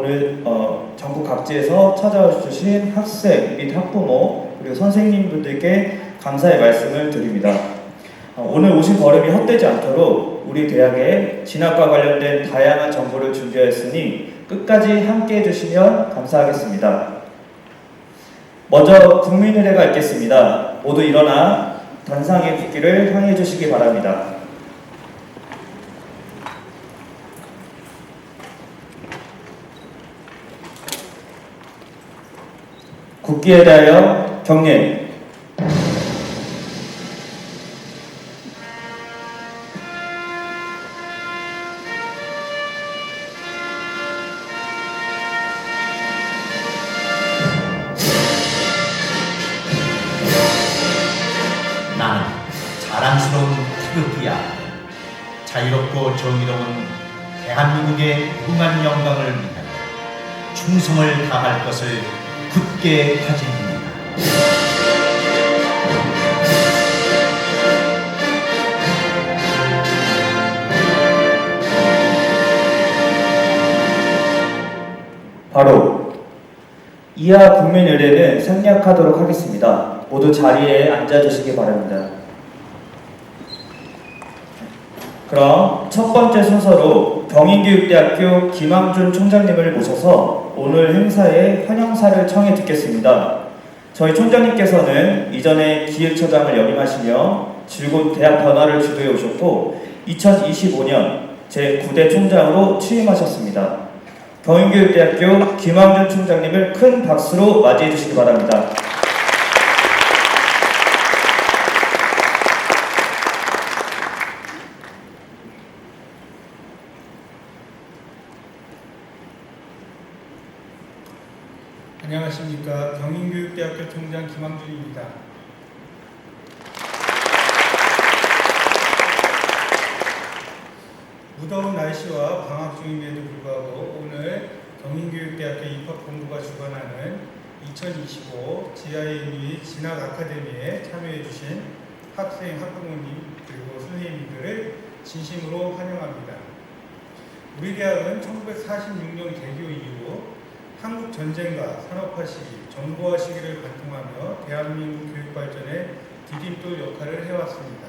오늘 전국 각지에서 찾아와 주신 학생 및 학부모 그리고 선생님분들께 감사의 말씀을 드립니다. 오늘 오신 걸음이 헛되지 않도록 우리 대학에 진학과 관련된 다양한 정보를 준비하였으니 끝까지 함께 해주시면 감사하겠습니다. 먼저 국민의례가 있겠습니다. 모두 일어나 단상의 국기를 향해 주시기 바랍니다. 국기에 대하여 경례. 나는 자랑스러운 태극기야. 자유롭고 정의로운 대한민국의 무궁한 영광을 위하여 충성을 다할 것을 굳게 다짐합니다. 바로 이하 국민의례는 생략하도록 하겠습니다. 모두 자리에 앉아주시기 바랍니다. 그럼 첫 번째 순서로 경인교육대학교 김항준 총장님을 모셔서 오늘 행사에 환영사를 청해 듣겠습니다. 저희 총장님께서는 이전에 기획처장을 역임하시며 즐거운 대학 변화를 주도해 오셨고 2025년 제9대 총장으로 취임하셨습니다. 경인교육대학교 김항준 총장님을 큰 박수로 맞이해 주시기 바랍니다. 안녕하십니까. 경인교육대학교 총장 김항준입니다. 무더운 날씨와 방학 중임에도 불구하고 오늘 경인교육대학교 입학본부가 주관하는 2025 GIME 진학 아카데미에 참여해 주신 학생, 학부모님 그리고 선생님들을 진심으로 환영합니다. 우리 대학은 1946년 개교 이후 한국 전쟁과 산업화 시기, 정보화 시기를 관통하며 대한민국 교육 발전에 디딤돌 역할을 해왔습니다.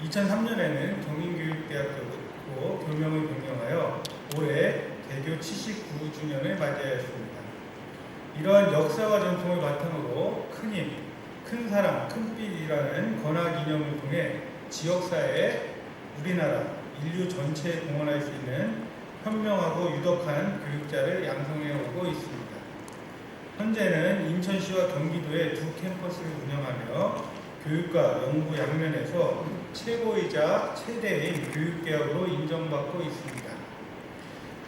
2003년에는 경인교육대학교로 교명을 변경하여 올해 개교 79주년을 맞이하였습니다. 이러한 역사와 전통을 바탕으로 큰 힘, 큰 사랑, 큰 빛이라는 건화 기념을 통해 지역사회에 우리나라, 인류 전체에 공헌할 수 있는 현명하고 유덕한 교육자를 양성해 오고 있습니다. 현재는 인천시와 경기도에 두 캠퍼스를 운영하며 교육과 연구 양면에서 최고이자 최대인 교육대학으로 인정받고 있습니다.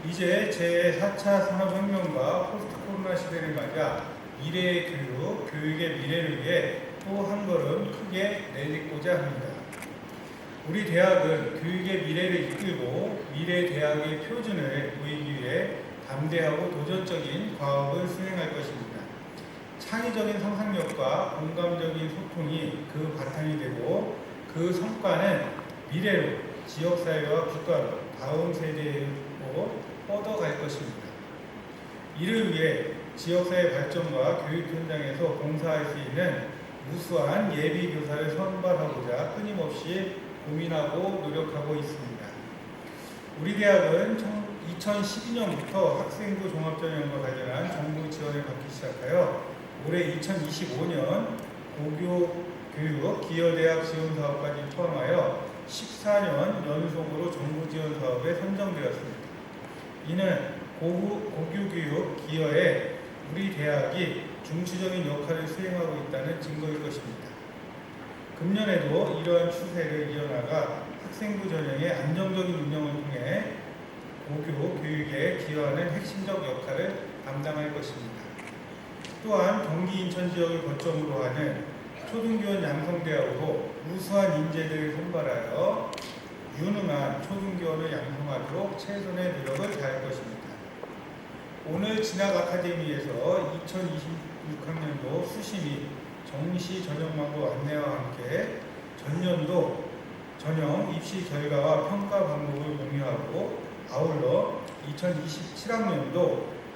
이제 제4차 산업혁명과 포스트 코로나 시대를 맞아 미래의 교육, 교육의 미래를 위해 또 한 걸음 크게 내딛고자 합니다. 우리 대학은 교육의 미래를 이끌고 미래 대학의 표준을 보이기 위해 담대하고 도전적인 과업을 수행할 것입니다. 창의적인 상상력과 공감적인 소통이 그 바탕이 되고 그 성과는 미래로 지역사회와 국가로 다음 세대로 뻗어갈 것입니다. 이를 위해 지역사회 발전과 교육 현장에서 봉사할 수 있는 우수한 예비교사를 선발하고자 끊임없이 고민하고 노력하고 있습니다. 우리 대학은 2012년부터 학생부 종합전형과 관련한 정부 지원을 받기 시작하여 올해 2025년 고교교육 기여대학 지원사업까지 포함하여 14년 연속으로 정부 지원 사업에 선정되었습니다. 이는 고교교육 기여에 우리 대학이 중추적인 역할을 수행하고 있다는 증거일 것입니다. 금년에도 이러한 추세를 이어나가 학생부 전형의 안정적인 운영을 통해 고교 교육에 기여하는 핵심적 역할을 담당할 것입니다. 또한 경기 인천 지역을 거점으로 하는 초등교원 양성대학으로 우수한 인재들을 선발하여 유능한 초등교원을 양성하도록 최선의 노력을 다할 것입니다. 오늘 진학 아카데미에서 2026학년도 수시 및 정시 전형망고 안내와 함께 전년도 전형 입시 결과와 평가 방법을 공유하고 아울러 2027학년도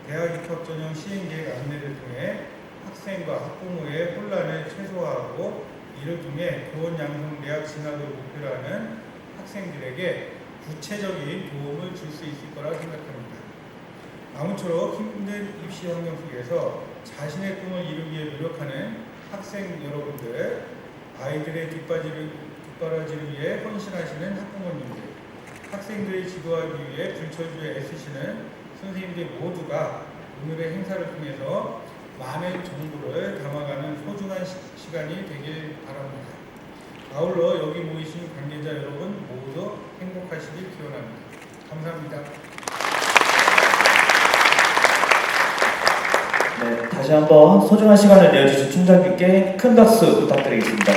대학 입학 전형 시행 계획 안내를 통해 학생과 학부모의 혼란을 최소화하고 이를 통해 교원 양성 대학 진학을 목표로 하는 학생들에게 구체적인 도움을 줄 수 있을 거라 생각합니다. 아무쪼록 힘든 입시 환경 속에서 자신의 꿈을 이루기 위해 노력하는 학생 여러분들, 아이들의 뒷바라지를 위해 헌신하시는 학부모님들, 학생들이 지도하기 위해 불철주에 애쓰시는 선생님들 모두가 오늘의 행사를 통해서 많은 정보를 담아가는 소중한 시간이 되길 바랍니다. 아울러 여기 모이신 관계자 여러분 모두 행복하시길 기원합니다. 감사합니다. 네, 다시 한번 소중한 시간을 내어주신 총장님께 큰 박수 부탁드리겠습니다.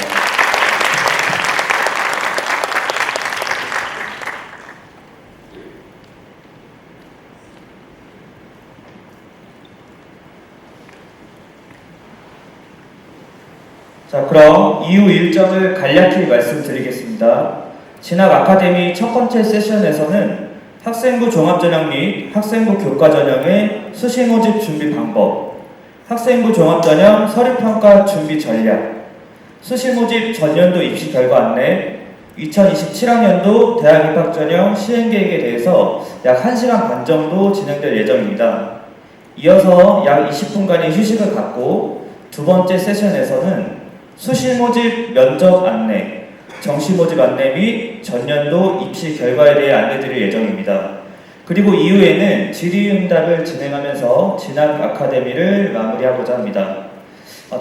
자, 그럼 이후 일정을 간략히 말씀드리겠습니다. 진학 아카데미 첫 번째 세션에서는 학생부 종합전형 및 학생부 교과전형의 수시 모집 준비 방법, 학생부 종합전형 서류평가 준비 전략, 수시 모집 전년도 입시 결과 안내, 2027학년도 대학 입학전형 시행계획에 대해서 약 1시간 반 정도 진행될 예정입니다. 이어서 약 20분간의 휴식을 갖고 두 번째 세션에서는 수시 모집 면접 안내, 정시 모집 안내 및 전년도 입시 결과에 대해 안내드릴 예정입니다. 그리고 이후에는 질의응답을 진행하면서 진학 아카데미를 마무리하고자 합니다.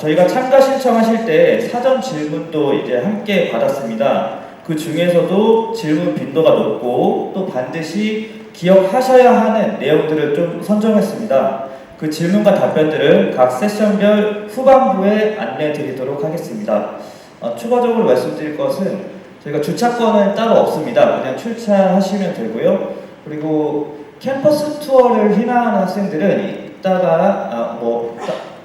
저희가 참가 신청하실 때 사전 질문도 이제 함께 받았습니다. 그 중에서도 질문 빈도가 높고 또 반드시 기억하셔야 하는 내용들을 좀 선정했습니다. 그 질문과 답변들을 각 세션별 후반부에 안내 드리도록 하겠습니다. 추가적으로 말씀드릴 것은 저희가 주차권은 따로 없습니다. 그냥 출차하시면 되고요. 그리고 캠퍼스 투어를 희망하는 학생들은 이따가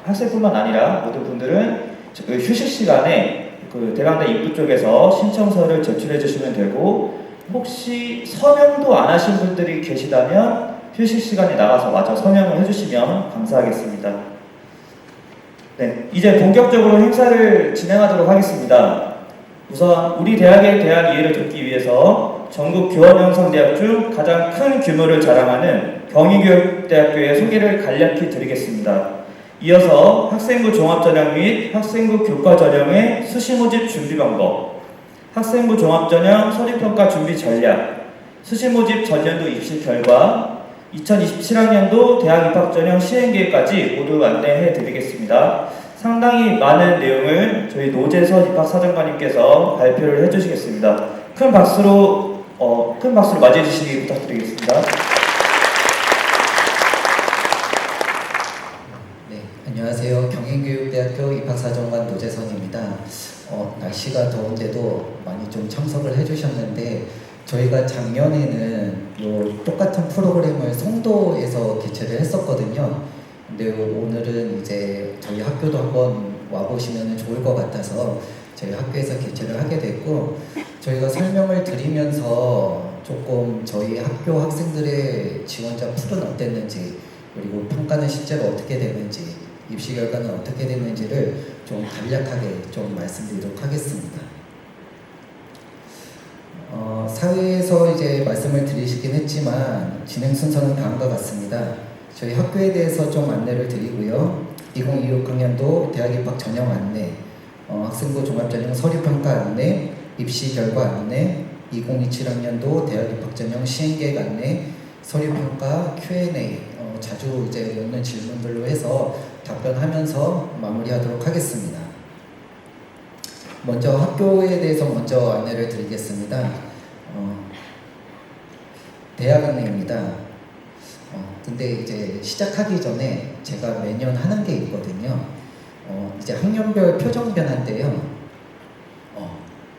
학생뿐만 아니라 모든 분들은 휴식 시간에 그 대강당 입구 쪽에서 신청서를 제출해 주시면 되고, 혹시 서명도 안 하신 분들이 계시다면 휴식 시간에 나가서 마저 서명을 해주시면 감사하겠습니다. 네, 이제 본격적으로 행사를 진행하도록 하겠습니다. 우선 우리 대학의 대학 이해를 돕기 위해서 전국 교원형성대학 중 가장 큰 규모를 자랑하는 경희교육대학교의 소개를 간략히 드리겠습니다. 이어서 학생부 종합전형 및 학생부 교과전형의 수시 모집 준비 방법, 학생부 종합전형 서류평가 준비 전략, 수시 모집 전년도 입시 결과, 2027학년도 대학 입학전형 시행계획까지 모두 안내해 드리겠습니다. 상당히 많은 내용을 저희 노재선 입학사정관님께서 발표를 해주시겠습니다. 큰 박수로 맞이해 주시기 부탁드리겠습니다. 네, 안녕하세요. 경인교육대학교 입학사정관 노재선입니다. 날씨가 더운데도 많이 좀 참석을 해주셨는데, 저희가 작년에는 요 똑같은 프로그램을 송도에서 개최를 했었거든요. 근데 오늘은 이제 저희 학교도 한번 와보시면 좋을 것 같아서 저희 학교에서 개최를 하게 됐고, 저희가 설명을 드리면서 조금 저희 학교 학생들의 지원자 풀은 어땠는지, 그리고 평가는 실제로 어떻게 되는지, 입시 결과는 어떻게 됐는지를 좀 간략하게 좀 말씀드리도록 하겠습니다. 사회에서 이제 말씀을 드리시긴 했지만 진행 순서는 다음과 같습니다. 저희 학교에 대해서 좀 안내를 드리고요. 2026학년도 대학 입학 전형 안내, 학생부 종합전형 서류평가 안내, 입시 결과 안내, 2027학년도 대학 입학 전형 시행계획 안내, 서류평가 Q&A, 자주 이제 묻는 질문들로 해서 답변하면서 마무리하도록 하겠습니다. 먼저 학교에 대해서 먼저 안내를 드리겠습니다. 대학 안내입니다. 근데 이제 시작하기 전에 제가 매년 하는 게 있거든요. 이제 학년별 표정 변화인데요.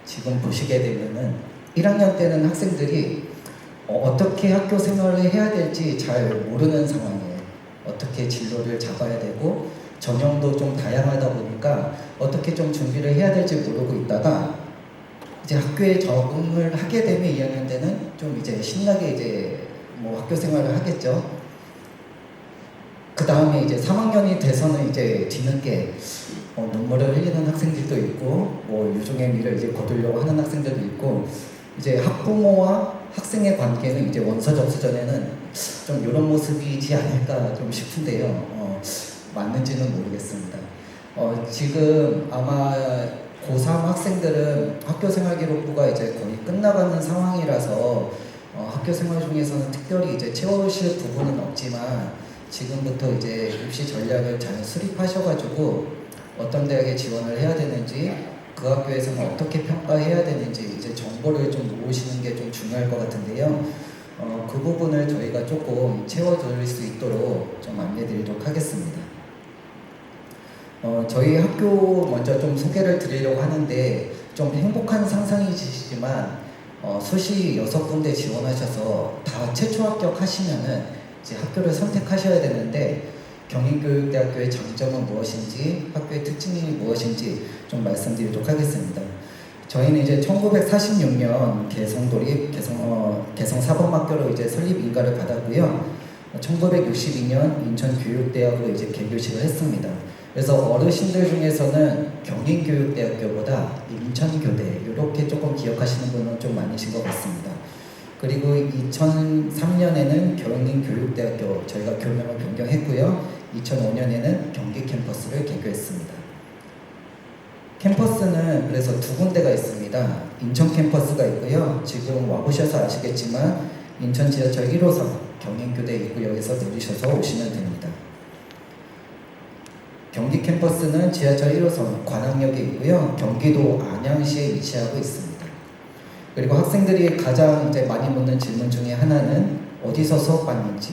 지금 보시게 되면은 1학년 때는 학생들이 어떻게 학교 생활을 해야 될지 잘 모르는 상황이에요. 어떻게 진로를 잡아야 되고, 전형도 좀 다양하다 보니까 어떻게 좀 준비를 해야 될지 모르고 있다가 이제 학교에 적응을 하게 되면 2학년 때는 좀 이제 신나게 이제 뭐 학교 생활을 하겠죠. 그 다음에 이제 3학년이 돼서는 이제 뒤늦게 눈물을 흘리는 학생들도 있고, 뭐 유종의 미를 이제 거두려고 하는 학생들도 있고, 이제 학부모와 학생의 관계는 이제 원서 접수 전에는 좀 이런 모습이지 않을까 좀 싶은데요. 맞는지는 모르겠습니다. 지금 아마 고3 학생들은 학교생활기록부가 이제 거의 끝나가는 상황이라서 학교 생활 중에서는 특별히 이제 채워주실 부분은 없지만 지금부터 이제 입시 전략을 잘 수립하셔가지고 어떤 대학에 지원을 해야 되는지, 그 학교에서는 어떻게 평가해야 되는지 이제 정보를 좀 모으시는 게 좀 중요할 것 같은데요. 그 부분을 저희가 조금 채워드릴 수 있도록 좀 안내드리도록 하겠습니다. 저희 학교 먼저 좀 소개를 드리려고 하는데 좀 행복한 상상이시지만 수시 6군데 지원하셔서 다 최초 합격하시면은 이제 학교를 선택하셔야 되는데 경인교육대학교의 장점은 무엇인지, 학교의 특징이 무엇인지 좀 말씀드리도록 하겠습니다. 저희는 이제 1946년 개성도립 개성 사범학교로 이제 설립 인가를 받았고요. 1962년 인천교육대학으로 이제 개교식을 했습니다. 그래서 어르신들 중에서는 경인교육대학교보다 인천교대 이렇게 조금 기억하시는 분은 좀 많으신 것 같습니다. 그리고 2003년에는 경인교육대학교 저희가 교명을 변경했고요. 2005년에는 경기 캠퍼스를 개교했습니다. 캠퍼스는 그래서 두 군데가 있습니다. 인천 캠퍼스가 있고요. 지금 와보셔서 아시겠지만 인천 지하철 1호선 경인교대 입구역에서 내리셔서 오시면 됩니다. 경기 캠퍼스는 지하철 1호선 관악역에 있고요. 경기도 안양시에 위치하고 있습니다. 그리고 학생들이 가장 이제 많이 묻는 질문 중에 하나는 어디서 수업받는지.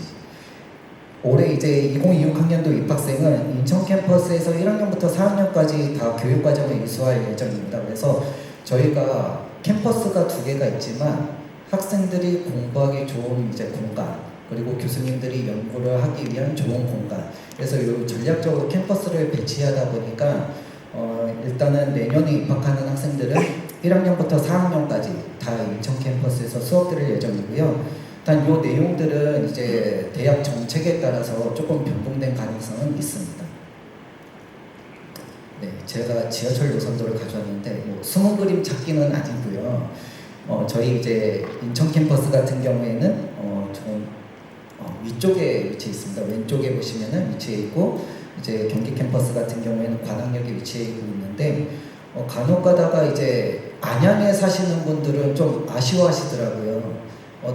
올해 이제 2026 학년도 입학생은 인천 캠퍼스에서 1학년부터 4학년까지 다 교육과정을 이수할 예정입니다. 그래서 저희가 캠퍼스가 두 개가 있지만 학생들이 공부하기 좋은 이제 공간, 그리고 교수님들이 연구를 하기 위한 좋은 공간. 그래서 이 전략적으로 캠퍼스를 배치하다 보니까 일단은 내년에 입학하는 학생들은 1학년부터 4학년까지 다 인천 캠퍼스에서 수업 들을 예정이고요. 단 이 내용들은 이제 대학 정책에 따라서 조금 변동된 가능성은 있습니다. 네, 제가 지하철 노선도를 가져왔는데 뭐 숨은 그림 찾기는 아니고요. 저희 이제 인천 캠퍼스 같은 경우에는 좀 위쪽에 위치해 있습니다. 왼쪽에 보시면은 위치해 있고, 이제 경기 캠퍼스 같은 경우에는 관악역에 위치해 있는데 간혹 가다가 이제 안양에 사시는 분들은 좀 아쉬워하시더라고요.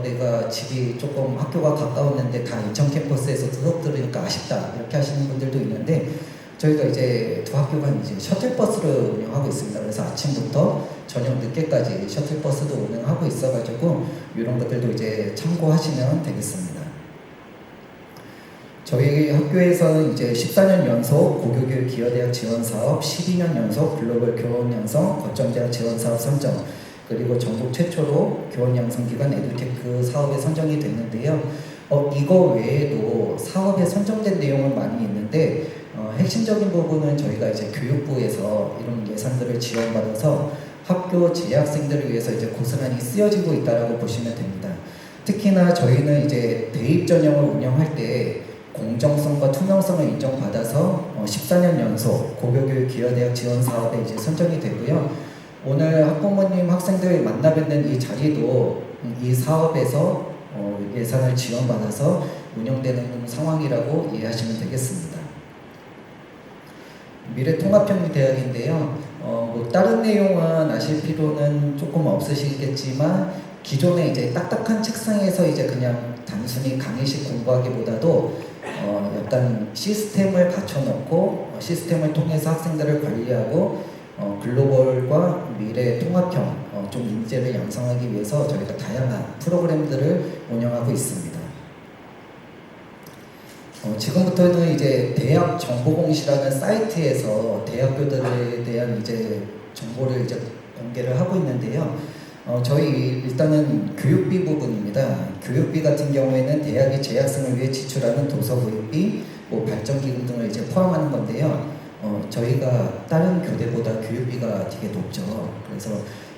내가 집이 조금 학교가 가까웠는데 다 인천 캠퍼스에서 수업 들으니까 아쉽다 이렇게 하시는 분들도 있는데 저희가 이제 두 학교가 이제 셔틀버스를 운영하고 있습니다. 그래서 아침부터 저녁 늦게까지 셔틀버스도 운영하고 있어가지고 이런 것들도 이제 참고하시면 되겠습니다. 저희 학교에서는 이제 14년 연속 고교교육 기여대학 지원사업, 12년 연속 글로벌 교원양성 거점대학 지원사업 선정, 그리고 전국 최초로 교원양성기관 에듀테크 사업에 선정이 됐는데요. 이거 외에도 사업에 선정된 내용은 많이 있는데 핵심적인 부분은 저희가 이제 교육부에서 이런 예산들을 지원받아서 학교 재학생들을 위해서 이제 고스란히 쓰여지고 있다라고 보시면 됩니다. 특히나 저희는 이제 대입 전형을 운영할 때 공정성과 투명성을 인정받아서 14년 연속 고교교육 기여대학 지원 사업에 이제 선정이 되고요. 오늘 학부모님 학생들 만나 뵙는 이 자리도 이 사업에서 예산을 지원받아서 운영되는 상황이라고 이해하시면 되겠습니다. 미래통합형대학인데요. 뭐 다른 내용은 아실 필요는 조금 없으시겠지만 기존에 이제 딱딱한 책상에서 이제 그냥 단순히 강의식 공부하기보다도 약간 시스템을 갖춰놓고 시스템을 통해서 학생들을 관리하고 글로벌과 미래 통합형 좀 인재를 양성하기 위해서 저희가 다양한 프로그램들을 운영하고 있습니다. 지금부터는 이제 대학 정보공시라는 사이트에서 대학교들에 대한 이제 정보를 이제 공개를 하고 있는데요. 저희 일단은 교육비 부분입니다. 교육비 같은 경우에는 대학이 재학생을 위해 지출하는 도서 구입비, 뭐 발전기금 등을 이제 포함하는 건데요. 저희가 다른 교대보다 교육비가 되게 높죠. 그래서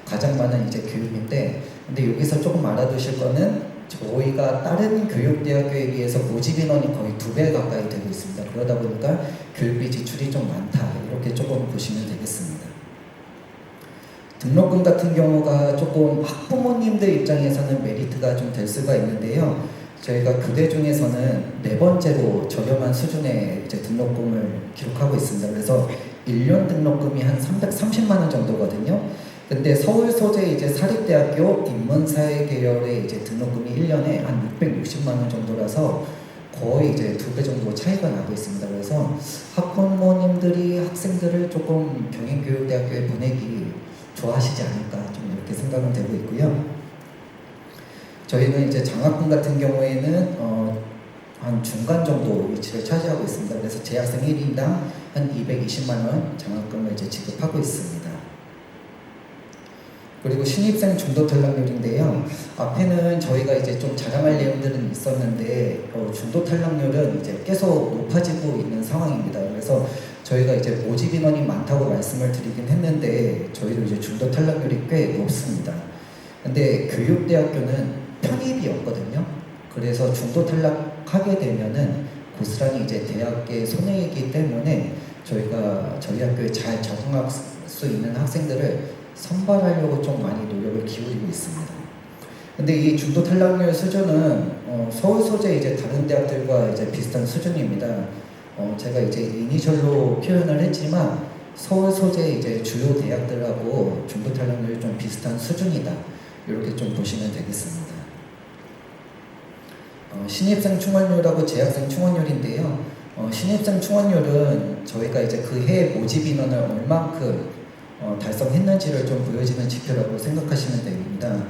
가장 많은 이제 교육인데, 근데 여기서 조금 알아두실 거는 저희가 다른 교육대학교에 비해서 모집 인원이 거의 2배 가까이 되고 있습니다. 그러다 보니까 교육비 지출이 좀 많다, 이렇게 조금 보시면 되겠습니다. 등록금 같은 경우가 조금 학부모님들 입장에서는 메리트가 좀 될 수가 있는데요. 저희가 교대 중에서는 4번째로 저렴한 수준의 이제 등록금을 기록하고 있습니다. 그래서 1년 등록금이 한 330만 원 정도거든요. 근데 서울 소재 이제 사립대학교 인문사회 계열의 이제 등록금이 1년에 한 660만 원 정도라서 거의 이제 2배 정도 차이가 나고 있습니다. 그래서 학부모님들이 학생들을 조금 경인교육대학교에 보내기 좋아하시지 않을까, 좀 이렇게 생각은 되고 있고요. 저희는 이제 장학금 같은 경우에는 한 중간 정도 위치를 차지하고 있습니다. 그래서 재학생 1인당 한 220만 원 장학금을 이제 지급하고 있습니다. 그리고 신입생 중도 탈락률인데요. 앞에는 저희가 이제 좀 자랑할 내용들은 있었는데 중도 탈락률은 이제 계속 높아지고 있는 상황입니다. 그래서 저희가 이제 모집 인원이 많다고 말씀을 드리긴 했는데 저희도 이제 중도 탈락률이 꽤 높습니다. 근데 교육대학교는 편입이 없거든요. 그래서 중도 탈락하게 되면은 고스란히 이제 대학의 손해이기 때문에 저희가 저희 학교에 잘 적응할 수 있는 학생들을 선발하려고 좀 많이 노력을 기울이고 있습니다. 근데 이 중도 탈락률 수준은 서울 소재 이제 다른 대학들과 이제 비슷한 수준입니다. 제가 이제 이니셜로 표현을 했지만 서울 소재 이제 주요 대학들하고 중도 탈락률이 좀 비슷한 수준이다, 이렇게 좀 보시면 되겠습니다. 신입생 충원율하고 재학생 충원율인데요. 신입생 충원율은 저희가 이제 그 해 모집 인원을 얼만큼 달성했는지를 좀 보여지는 지표라고 생각하시면 됩니다.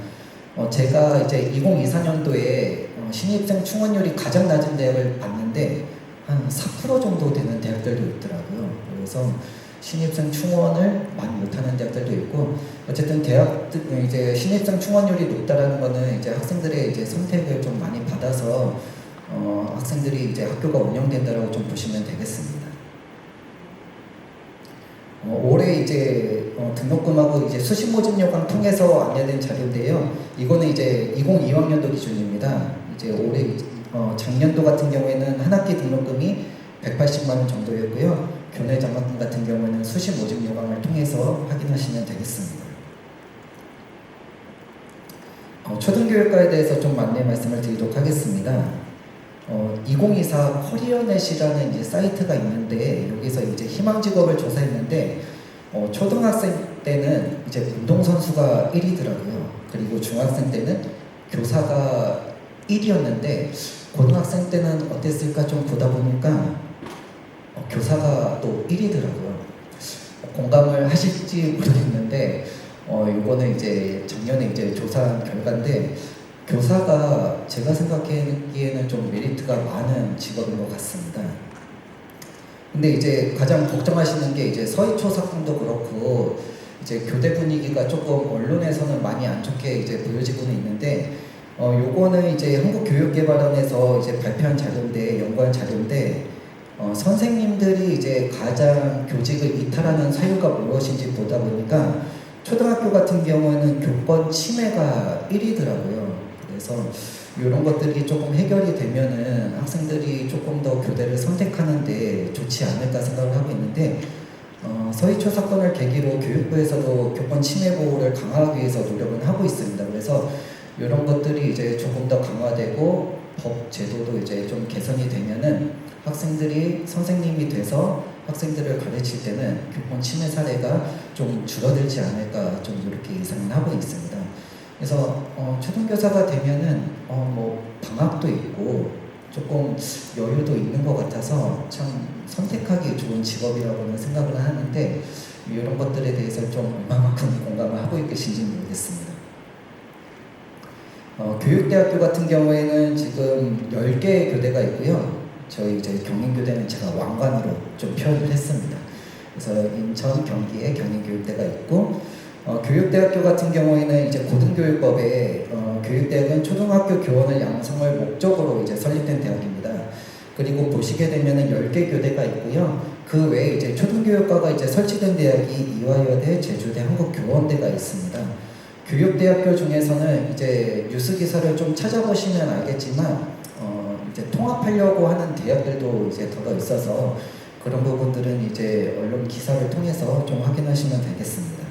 제가 이제 2024년도에 신입생 충원율이 가장 낮은 대학을 봤는데 한 4% 정도 되는 대학들도 있더라고요. 그래서 신입생 충원을 많이 못하는 대학들도 있고, 어쨌든 대학 이제 신입생 충원율이 높다라는 거는 이제 학생들의 이제 선택을 좀 많이 받아서 학생들이 이제 학교가 운영된다라고 좀 보시면 되겠습니다. 올해 이제 등록금하고 이제 수시 모집 요강 통해서 안내된 자료인데요. 이거는 이제 2022학년도 기준입니다. 이제 올해 작년도 같은 경우에는 한 학기 등록금이 180만 원 정도였고요. 교내 장학금 같은 경우에는 수시 모집 요강을 통해서 확인하시면 되겠습니다. 초등교육과에 대해서 좀 안내 말씀을 드리도록 하겠습니다. 2024 커리어넷이라는 이제 사이트가 있는데 여기서 이제 희망 직업을 조사했는데 초등학생 때는 이제 운동선수가 1위더라고요. 그리고 중학생 때는 교사가 1위였는데 고등학생 때는 어땠을까 좀 보다 보니까 교사가 또 1위더라고요. 공감을 하실지 모르겠는데 이거는 이제 작년에 이제 조사한 결과인데 교사가 제가 생각하기에는 좀 메리트가 많은 직업인 것 같습니다. 근데 이제 가장 걱정하시는 게 이제 서희초 사건도 그렇고 이제 교대 분위기가 조금 언론에서는 많이 안 좋게 이제 보여지고는 있는데 요거는 이제 한국교육개발원에서 이제 발표한 자료인데 연구한 자료인데 선생님들이 이제 가장 교직을 이탈하는 사유가 무엇인지 보다 보니까 초등학교 같은 경우에는 교권 침해가 1위더라고요. 그래서 이런 것들이 조금 해결이 되면은 학생들이 조금 더 교대를 선택하는데 좋지 않을까 생각을 하고 있는데 서희초 사건을 계기로 교육부에서도 교권 침해 보호를 강화하기 위해서 노력은 하고 있습니다. 그래서 이런 것들이 이제 조금 더 강화되고 법 제도도 이제 좀 개선이 되면은 학생들이 선생님이 돼서 학생들을 가르칠 때는 교권 침해 사례가 좀 줄어들지 않을까 좀 이렇게 예상을 하고 있습니다. 그래서 초등교사가 되면은 뭐 방학도 있고 조금 여유도 있는 것 같아서 참 선택하기 좋은 직업이라고는 생각을 하는데 이런 것들에 대해서 좀 얼마만큼 공감을 하고 계신지 모르겠습니다. 교육대학교 같은 경우에는 지금 10개의 교대가 있고요. 저희 이제 경인교대는 제가 왕관으로 좀 표현을 했습니다. 그래서 인천, 경기에 경인교육대가 있고 교육대학교 같은 경우에는 이제 고등교육법에 교육대학은 초등학교 교원을 양성할 목적으로 이제 설립된 대학입니다. 그리고 보시게 되면은 10개 교대가 있고요. 그 외에 이제 초등교육과가 이제 설치된 대학이 이화여대, 제주대, 한국교원대가 있습니다. 교육대학교 중에서는 이제 뉴스 기사를 좀 찾아보시면 알겠지만 이제 통합하려고 하는 대학들도 이제 더러 있어서 그런 부분들은 이제 언론 기사를 통해서 좀 확인하시면 되겠습니다.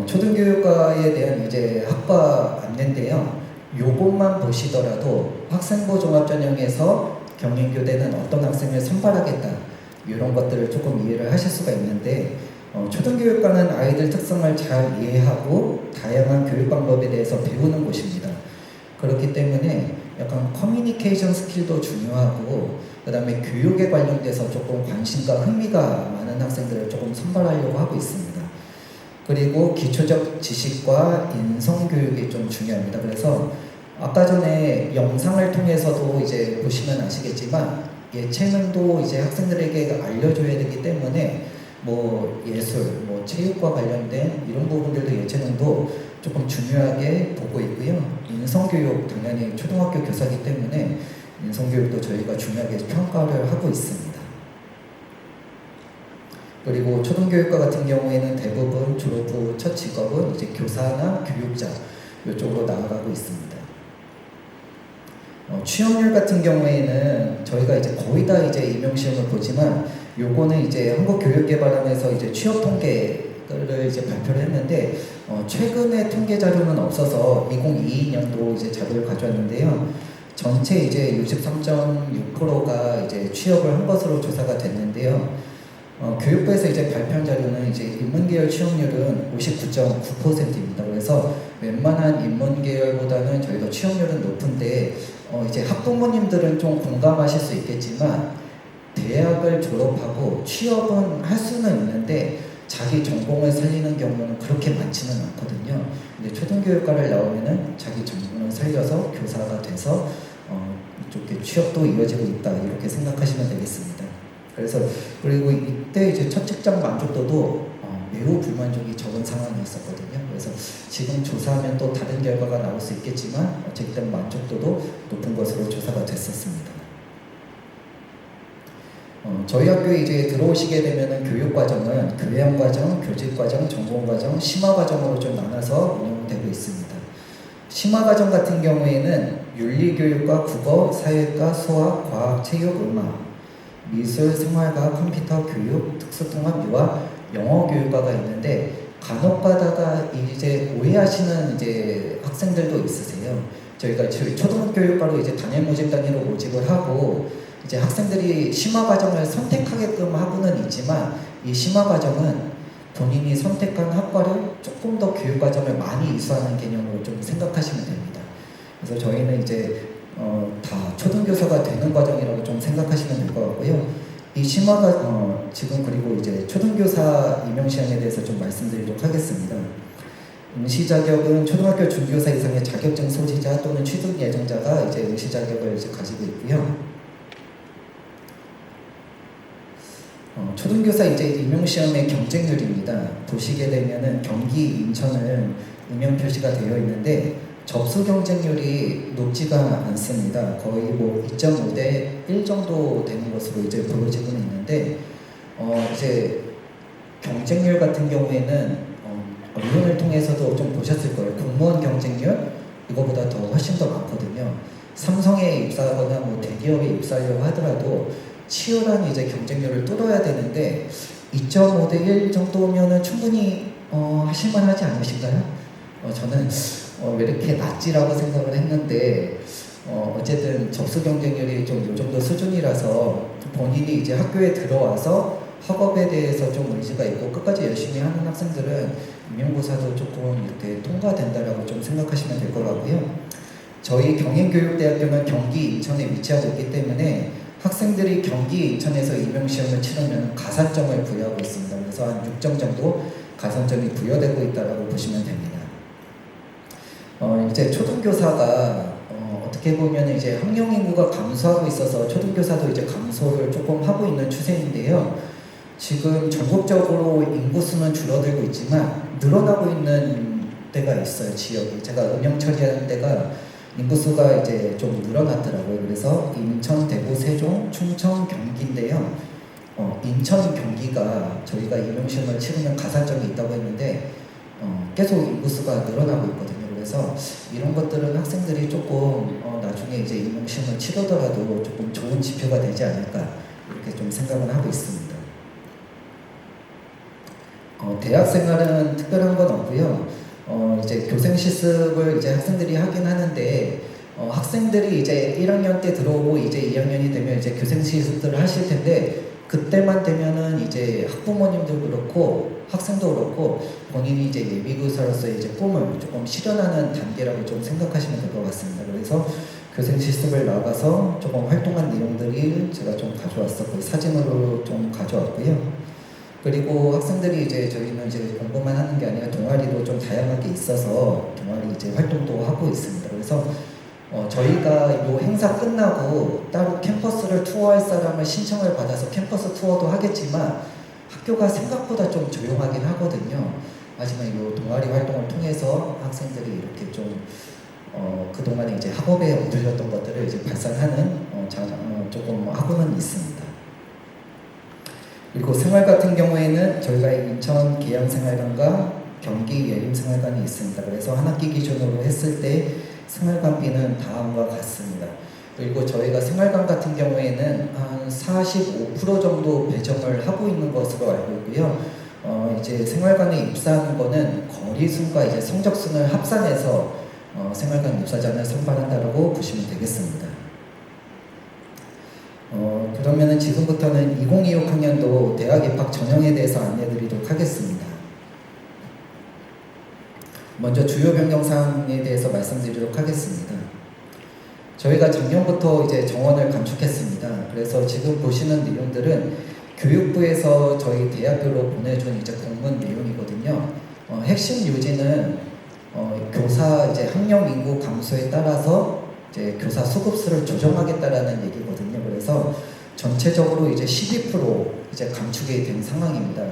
초등교육과에 대한 이제 학과 안내인데요. 요것만 보시더라도 학생부 종합전형에서 경인교대는 어떤 학생을 선발하겠다 이런 것들을 조금 이해를 하실 수가 있는데 초등교육과는 아이들 특성을 잘 이해하고 다양한 교육 방법에 대해서 배우는 곳입니다. 그렇기 때문에 약간 커뮤니케이션 스킬도 중요하고 그 다음에 교육에 관련돼서 조금 관심과 흥미가 많은 학생들을 조금 선발하려고 하고 있습니다. 그리고 기초적 지식과 인성교육이 좀 중요합니다. 그래서 아까 전에 영상을 통해서도 이제 보시면 아시겠지만 예체능도 이제 학생들에게 알려줘야 되기 때문에 뭐 예술, 뭐 체육과 관련된 이런 부분들도 예체능도 조금 중요하게 보고 있고요. 인성교육 당연히 초등학교 교사이기 때문에 인성교육도 저희가 중요하게 평가를 하고 있습니다. 그리고 초등교육과 같은 경우에는 대부분 졸업 후 첫 직업은 이제 교사나 교육자 이쪽으로 나아가고 있습니다. 취업률 같은 경우에는 저희가 이제 거의 다 이제 임용시험을 보지만 요거는 이제 한국교육개발원에서 이제 취업 통계를 이제 발표를 했는데 최근에 통계 자료는 없어서 2022년도 이제 자료를 가져왔는데요. 전체 이제 63.6%가 이제 취업을 한 것으로 조사가 됐는데요. 교육부에서 이제 발표한 자료는 이제 인문계열 취업률은 59.9%입니다. 그래서 웬만한 인문계열보다는 저희가 취업률은 높은데 이제 학부모님들은 좀 공감하실 수 있겠지만 대학을 졸업하고 취업은 할 수는 있는데 자기 전공을 살리는 경우는 그렇게 많지는 않거든요. 근데 초등교육과를 나오면은 자기 전공을 살려서 교사가 돼서 이쪽에 취업도 이어지고 있다 이렇게 생각하시면 되겠습니다. 그래서 그리고 이때 이제 첫 직장 만족도도 매우 불만족이 적은 상황이었었거든요. 그래서 지금 조사하면 또 다른 결과가 나올 수 있겠지만 어쨌든 만족도도 높은 것으로 조사가 됐었습니다. 저희 학교에 이제 들어오시게 되면은 교육과정은 교양과정, 교직과정, 전공과정, 심화과정으로 좀 나눠서 운영되고 있습니다. 심화과정 같은 경우에는 윤리교육과 국어, 사회과, 수학, 과학, 체육, 음악, 미술, 생활과학, 컴퓨터, 교육, 특수통합, 유아, 영어교육과가 있는데 간혹 가다가 이제 오해하시는 이제 학생들도 있으세요. 저희가 초등교육과로 이제 단일 모집 단위로 모집을 하고 이제 학생들이 심화과정을 선택하게끔 하고는 있지만 이 심화과정은 본인이 선택한 학과를 조금 더 교육과정을 많이 이수하는 개념으로 좀 생각하시면 됩니다. 그래서 저희는 이제 다 초등교사가 되는 과정이라고 좀 생각하시면 될 것 같고요. 이 심화가 지금 그리고 이제 초등교사 임용시험에 대해서 좀 말씀드리도록 하겠습니다. 응시 자격은 초등학교 중교사 이상의 자격증 소지자 또는 취득 예정자가 이제 응시 자격을 이제 가지고 있고요. 초등교사 이제 임용시험의 경쟁률입니다. 보시게 되면은 경기, 인천은 임용 표시가 되어 있는데 접수 경쟁률이 높지가 않습니다. 거의 뭐 2.5대 1 정도 되는 것으로 이제 보여지고는 있는데 이제 경쟁률 같은 경우에는 언론을 통해서도 좀 보셨을 거예요. 공무원 경쟁률 이거보다 더 훨씬 더 많거든요. 삼성에 입사하거나 뭐 대기업에 입사하려고 하더라도 치열한 이제 경쟁률을 뚫어야 되는데 2.5대 1 정도면은 충분히 하실만하지 않으신가요? 저는 왜 이렇게 낮지라고 생각을 했는데 어쨌든 접수 경쟁률이 좀 이 정도 수준이라서 본인이 이제 학교에 들어와서 학업에 대해서 좀 의지가 있고 끝까지 열심히 하는 학생들은 임용고사도 조금 이렇게 통과된다라고 좀 생각하시면 될 것 같고요. 저희 경인교육대학교는 경기 인천에 위치하고 있기 때문에 학생들이 경기 인천에서 임용시험을 치르면 가산점을 부여하고 있습니다. 그래서 한 6점 정도 가산점이 부여되고 있다라고 보시면 됩니다. 이제 초등교사가 어떻게 보면 이제 학령 인구가 감소하고 있어서 초등교사도 이제 감소를 조금 하고 있는 추세인데요. 지금 전국적으로 인구 수는 줄어들고 있지만 늘어나고 있는 데가 있어요. 지역이 제가 음영 처리하는 데가 인구수가 이제 좀 늘어났더라고요. 그래서 인천, 대구, 세종, 충청, 경기인데요. 인천, 경기가 저희가 임용시험을 치르면 가산점이 있다고 했는데 계속 인구수가 늘어나고 있거든요. 그래서 이런 것들은 학생들이 조금 나중에 이제 임용시험을 치르더라도 조금 좋은 지표가 되지 않을까 이렇게 좀 생각을 하고 있습니다. 대학 생활은 특별한 건 없고요. 이제 교생 실습을 이제 학생들이 하긴 하는데 학생들이 이제 1학년 때 들어오고 이제 2학년이 되면 이제 교생 실습들을 하실 텐데 그때만 되면은 이제 학부모님도 그렇고 학생도 그렇고 본인이 이제 예비교사로서 이제 꿈을 조금 실현하는 단계라고 좀 생각하시면 될 것 같습니다. 그래서 교생 실습을 나가서 조금 활동한 내용들이 제가 좀 가져왔었고 사진으로 좀 가져왔고요. 그리고 학생들이 이제 저희는 이제 공부만 하는 게 아니라 동아리도 좀 다양하게 있어서 동아리 이제 활동도 하고 있습니다. 그래서 저희가 이 행사 끝나고 따로 캠퍼스를 투어할 사람을 신청을 받아서 캠퍼스 투어도 하겠지만 학교가 생각보다 좀 조용하긴 하거든요. 하지만 이 동아리 활동을 통해서 학생들이 이렇게 좀 그동안에 이제 학업에 얻으셨던 것들을 이제 발산하는 조금 하고는 있습니다. 그리고 생활 같은 경우에는 저희가 인천 계양생활관과 경기 예림생활관이 있습니다. 그래서 한 학기 기준으로 했을 때 생활관비는 다음과 같습니다. 그리고 저희가 생활관 같은 경우에는 한 45% 정도 배정을 하고 있는 것으로 알고 있고요. 이제 생활관에 입사하는 거는 거리수가 이제 성적순을 합산해서 생활관 입사자를 선발한다고 보시면 되겠습니다. 그러면은 지금부터는 2026학년도 대학 입학 전형에 대해서 안내드리도록 하겠습니다. 먼저 주요 변경 사항에 대해서 말씀드리도록 하겠습니다. 저희가 작년부터 이제 정원을 감축했습니다. 그래서 지금 보시는 내용들은 교육부에서 저희 대학교로 보내준 이제 공문 내용이거든요. 핵심 요지는 교사 이제 학령 인구 감소에 따라서 이제 교사 수급수를 조정하겠다라는 얘기거든요. 그래서 전체적으로 이제 12% 이제 감축이 된 상황입니다.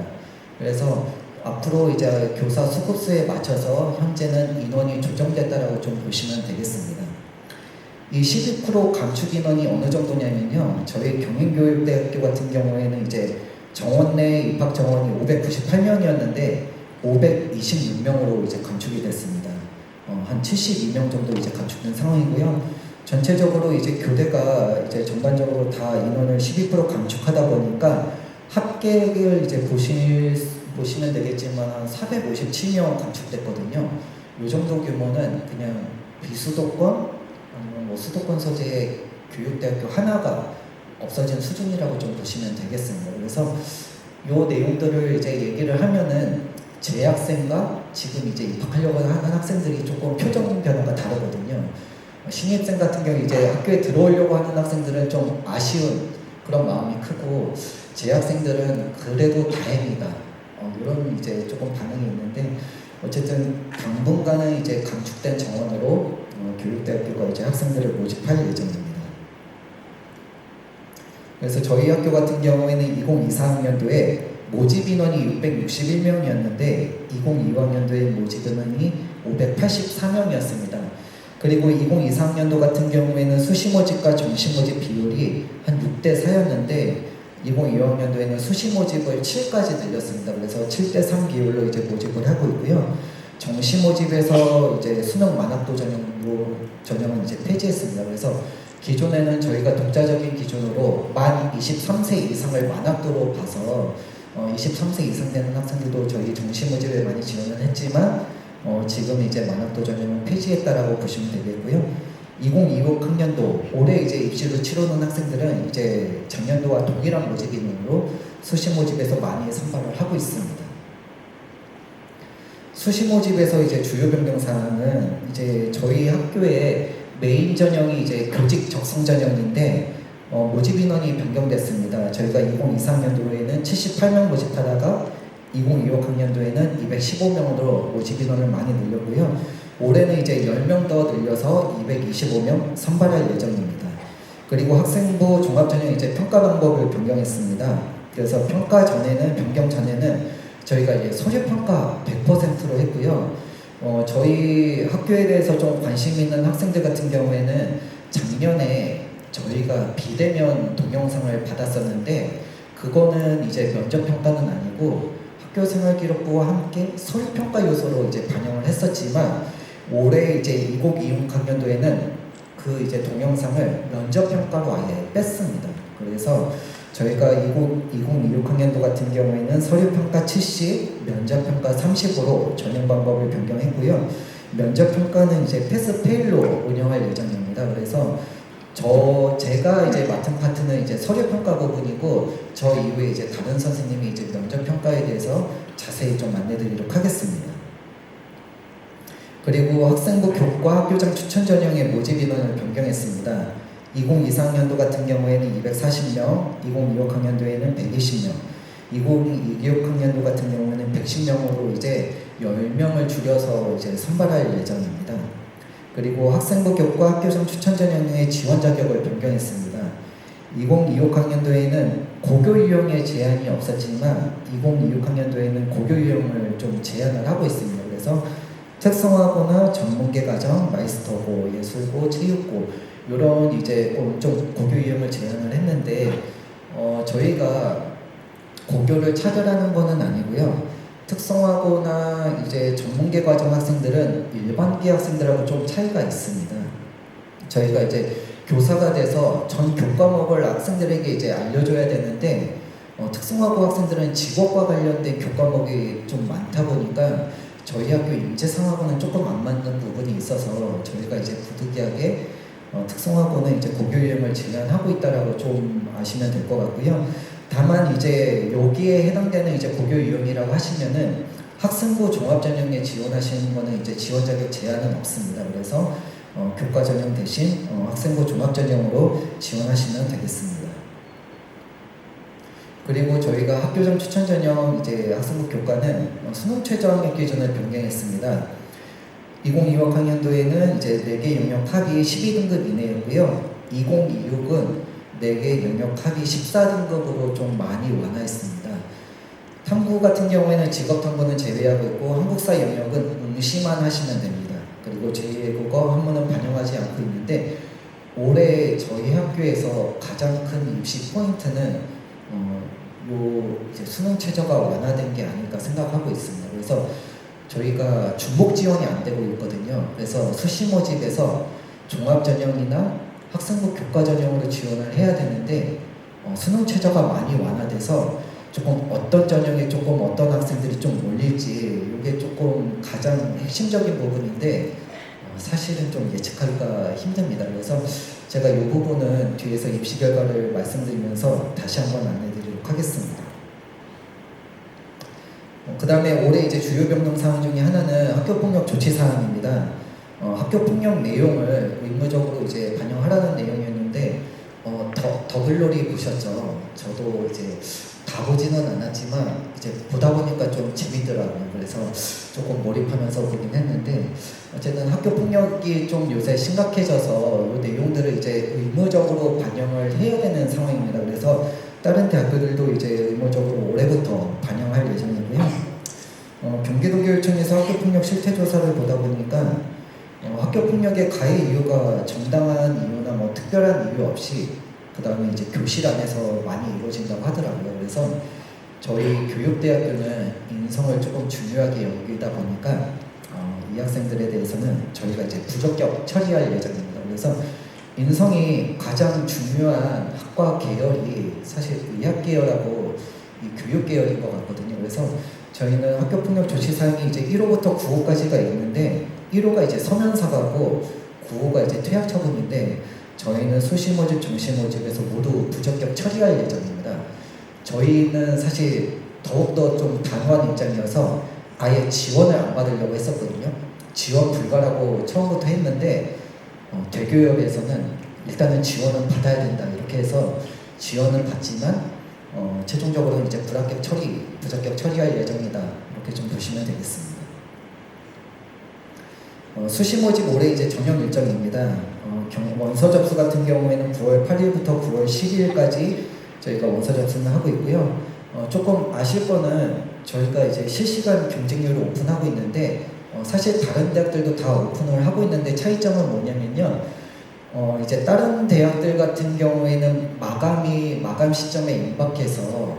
그래서 앞으로 이제 교사 수급수에 맞춰서 현재는 인원이 조정됐다라고 좀 보시면 되겠습니다. 이 12% 감축 인원이 어느 정도냐면요. 저희 경인교육대학교 같은 경우에는 이제 정원 내 입학 정원이 598명이었는데 526명으로 이제 감축이 됐습니다. 한 72명 정도 이제 감축된 상황이고요. 전체적으로 이제 교대가 이제 전반적으로 다 인원을 12% 감축하다 보니까 합계를 이제 보시면 되겠지만 한 457명 감축됐거든요. 이 정도 규모는 그냥 비수도권, 뭐 수도권 소재의 교육대학교 하나가 없어진 수준이라고 좀 보시면 되겠습니다. 그래서 이 내용들을 이제 얘기를 하면은 재학생과 지금 이제 입학하려고 하는 학생들이 조금 표정 변화가 다르거든요. 신입생 같은 경우 이제 학교에 들어오려고 하는 학생들은 좀 아쉬운 그런 마음이 크고 재학생들은 그래도 다행이다. 이런 이제 조금 반응이 있는데 어쨌든 당분간은 이제 감축된 정원으로 교육대학교가 이제 학생들을 모집할 예정입니다. 그래서 저희 학교 같은 경우에는 2024학년도에 모집 인원이 661명이었는데 2025학년도에 모집 인원이 584명이었습니다. 그리고 2024학년도 같은 경우에는 수시 모집과 정시 모집 비율이 한 6대 4였는데 2025학년도에는 수시 모집을 7까지 늘렸습니다. 그래서 7대 3 비율로 이제 모집을 하고 있고요. 정시 모집에서 이제 수능 만학도 전형은 이제 폐지했습니다. 그래서 기존에는 저희가 독자적인 기준으로 만 23세 이상을 만학도로 봐서 23세 이상 되는 학생들도 저희 정시 모집에 많이 지원을 했지만 지금 이제 만학도 전형은 폐지했다라고 보시면 되겠고요. 2026학년도 올해 이제 입시를 치르는 학생들은 이제 작년도와 동일한 모집 인원으로 수시 모집에서 많이 선발을 하고 있습니다. 수시 모집에서 이제 주요 변경 사항은 이제 저희 학교의 메인 전형이 이제 교직 적성 전형인데 모집 인원이 변경됐습니다. 저희가 2024학년도에는 78명 모집하다가 2026학년도에는 215명으로 모집 인원을 많이 늘렸고요. 올해는 이제 10명 더 늘려서 225명 선발할 예정입니다. 그리고 학생부 종합전형 이제 평가 방법을 변경했습니다. 그래서 변경 전에는 저희가 이제 서류평가 100%로 했고요. 저희 학교에 대해서 좀 관심 있는 학생들 같은 경우에는 작년에 저희가 비대면 동영상을 받았었는데 그거는 이제 면접 평가는 아니고 학교생활기록부와 함께 서류평가 요소로 이제 반영을 했었지만 올해 이제 2026학년도에는 그 이제 동영상을 면접평가로 아예 뺐습니다. 그래서 저희가 2026학년도 같은 경우에는 서류평가 70, 면접평가 30으로 전형 방법을 변경했고요. 면접평가는 이제 패스페일로 운영할 예정입니다. 그래서 제가 이제 맡은 파트는 이제 서류평가 부분이고 저 이후에 이제 다른 선생님이 이제 면접평가에 대해서 자세히 좀 안내드리도록 하겠습니다. 그리고 학생부 교과 학교장 추천 전형의 모집 인원을 변경했습니다. 2024학년도 같은 경우에는 240명, 2026학년도에는 120명, 2026학년도 같은 경우에는 110명으로 이제 10명을 줄여서 이제 선발할 예정입니다. 그리고 학생부 교과 학교장 추천 전형의 지원 자격을 변경했습니다. 2026학년도에는 고교 유형의 제한이 없었지만 2026학년도에는 고교 유형을 좀 제한을 하고 있습니다. 그래서 특성화고나 전문계 과정, 마이스터고, 예술고, 체육고 이런 이제 좀 고교 유형을 제한을 했는데 저희가 고교를 차별하는 거는 아니고요. 특성화고나 이제 전문계 과정 학생들은 일반계 학생들하고 좀 차이가 있습니다. 저희가 이제 교사가 돼서 전 교과목을 학생들에게 이제 알려줘야 되는데 특성화고 학생들은 직업과 관련된 교과목이 좀 많다 보니까 저희 학교 인재상하고는 조금 안 맞는 부분이 있어서 저희가 이제 부득이하게 특성화고는 이제 고교 유형을 제한하고 있다라고 좀 아시면 될 것 같고요. 다만 이제 여기에 해당되는 이제 고교 유형이라고 하시면은 학생부 종합 전형에 지원하시는 거는 이제 지원 자격 제한은 없습니다. 그래서 교과 전형 대신 학생부 종합 전형으로 지원하시면 되겠습니다. 그리고 저희가 학교장 추천 전형 이제 학생부 교과는 수능 최저학력 기준을 변경했습니다. 2025학년도에는 이제 4개 영역 합이 12등급 이내였고요. 2026은 4개 영역 합이 14등급으로 좀 많이 완화했습니다. 탐구 같은 경우에는 직업탐구는 제외하고 있고 한국사 영역은 응시만 하시면 됩니다. 그리고 제2외국어 한문은 반영하지 않고 있는데 올해 저희 학교에서 가장 큰 입시 포인트는 요 이제 수능 최저가 완화된 게 아닐까 생각하고 있습니다. 그래서 저희가 중복 지원이 안 되고 있거든요. 그래서 수시 모집에서 종합 전형이나 학생부 교과 전형으로 지원을 해야 되는데 수능 최저가 많이 완화돼서 조금 어떤 전형에 조금 어떤 학생들이 좀 몰릴지 이게 조금 가장 핵심적인 부분인데 사실은 좀 예측하기가 힘듭니다. 그래서 제가 이 부분은 뒤에서 입시 결과를 말씀드리면서 다시 한번 안내드리도록 하겠습니다. 그 다음에 올해 이제 주요 변경 사항 중에 하나는 학교폭력 조치 사항입니다. 학교폭력 내용을 의무적으로 이제 반영하라는 내용이었는데 더글로리 보셨죠? 저도 이제 다 보지는 않았지만 이제 보다 보니까 좀 재밌더라고요. 그래서 조금 몰입하면서 보긴 했는데 어쨌든 학교 폭력이 좀 요새 심각해져서 이 내용들을 이제 의무적으로 반영을 해야 되는 상황입니다. 그래서 다른 대학교들도 이제 의무적으로 올해부터 반영할 예정이고요. 경기도교육청에서 학교 폭력 실태 조사를 보다 보니까 학교 폭력의 가해 이유가 정당한 이유나 뭐 특별한 이유 없이 그 다음에 이제 교실 안에서 많이 이루어진다고 하더라고요. 그래서 저희 교육대학교는 인성을 조금 중요하게 여기다 보니까 이 학생들에 대해서는 저희가 이제 부적격 처리할 예정입니다. 그래서 인성이 가장 중요한 학과 계열이 사실 의학 계열하고 이 교육 계열인 것 같거든요. 그래서 저희는 학교 폭력 조치 사항이 이제 1호부터 9호까지가 있는데 1호가 이제 서면사과고 9호가 이제 퇴학 처분인데 저희는 수시 모집, 중시 모집에서 모두 부적격 처리할 예정입니다. 저희는 사실 더욱더 좀 단호한 입장이어서 아예 지원을 안 받으려고 했었거든요. 지원 불가라고 처음부터 했는데 대교협에서는 일단은 지원은 받아야 된다 이렇게 해서 지원을 받지만 최종적으로 이제 부적격 처리할 예정이다 이렇게 좀 보시면 되겠습니다. 수시 모집 올해 이제 전형 일정입니다. 원서 접수 같은 경우에는 9월 8일부터 9월 12일까지 저희가 원서 접수는 하고 있고요. 조금 아실 거는 저희가 이제 실시간 경쟁률을 오픈하고 있는데 사실 다른 대학들도 다 오픈을 하고 있는데 차이점은 뭐냐면요. 이제 다른 대학들 같은 경우에는 마감 시점에 임박해서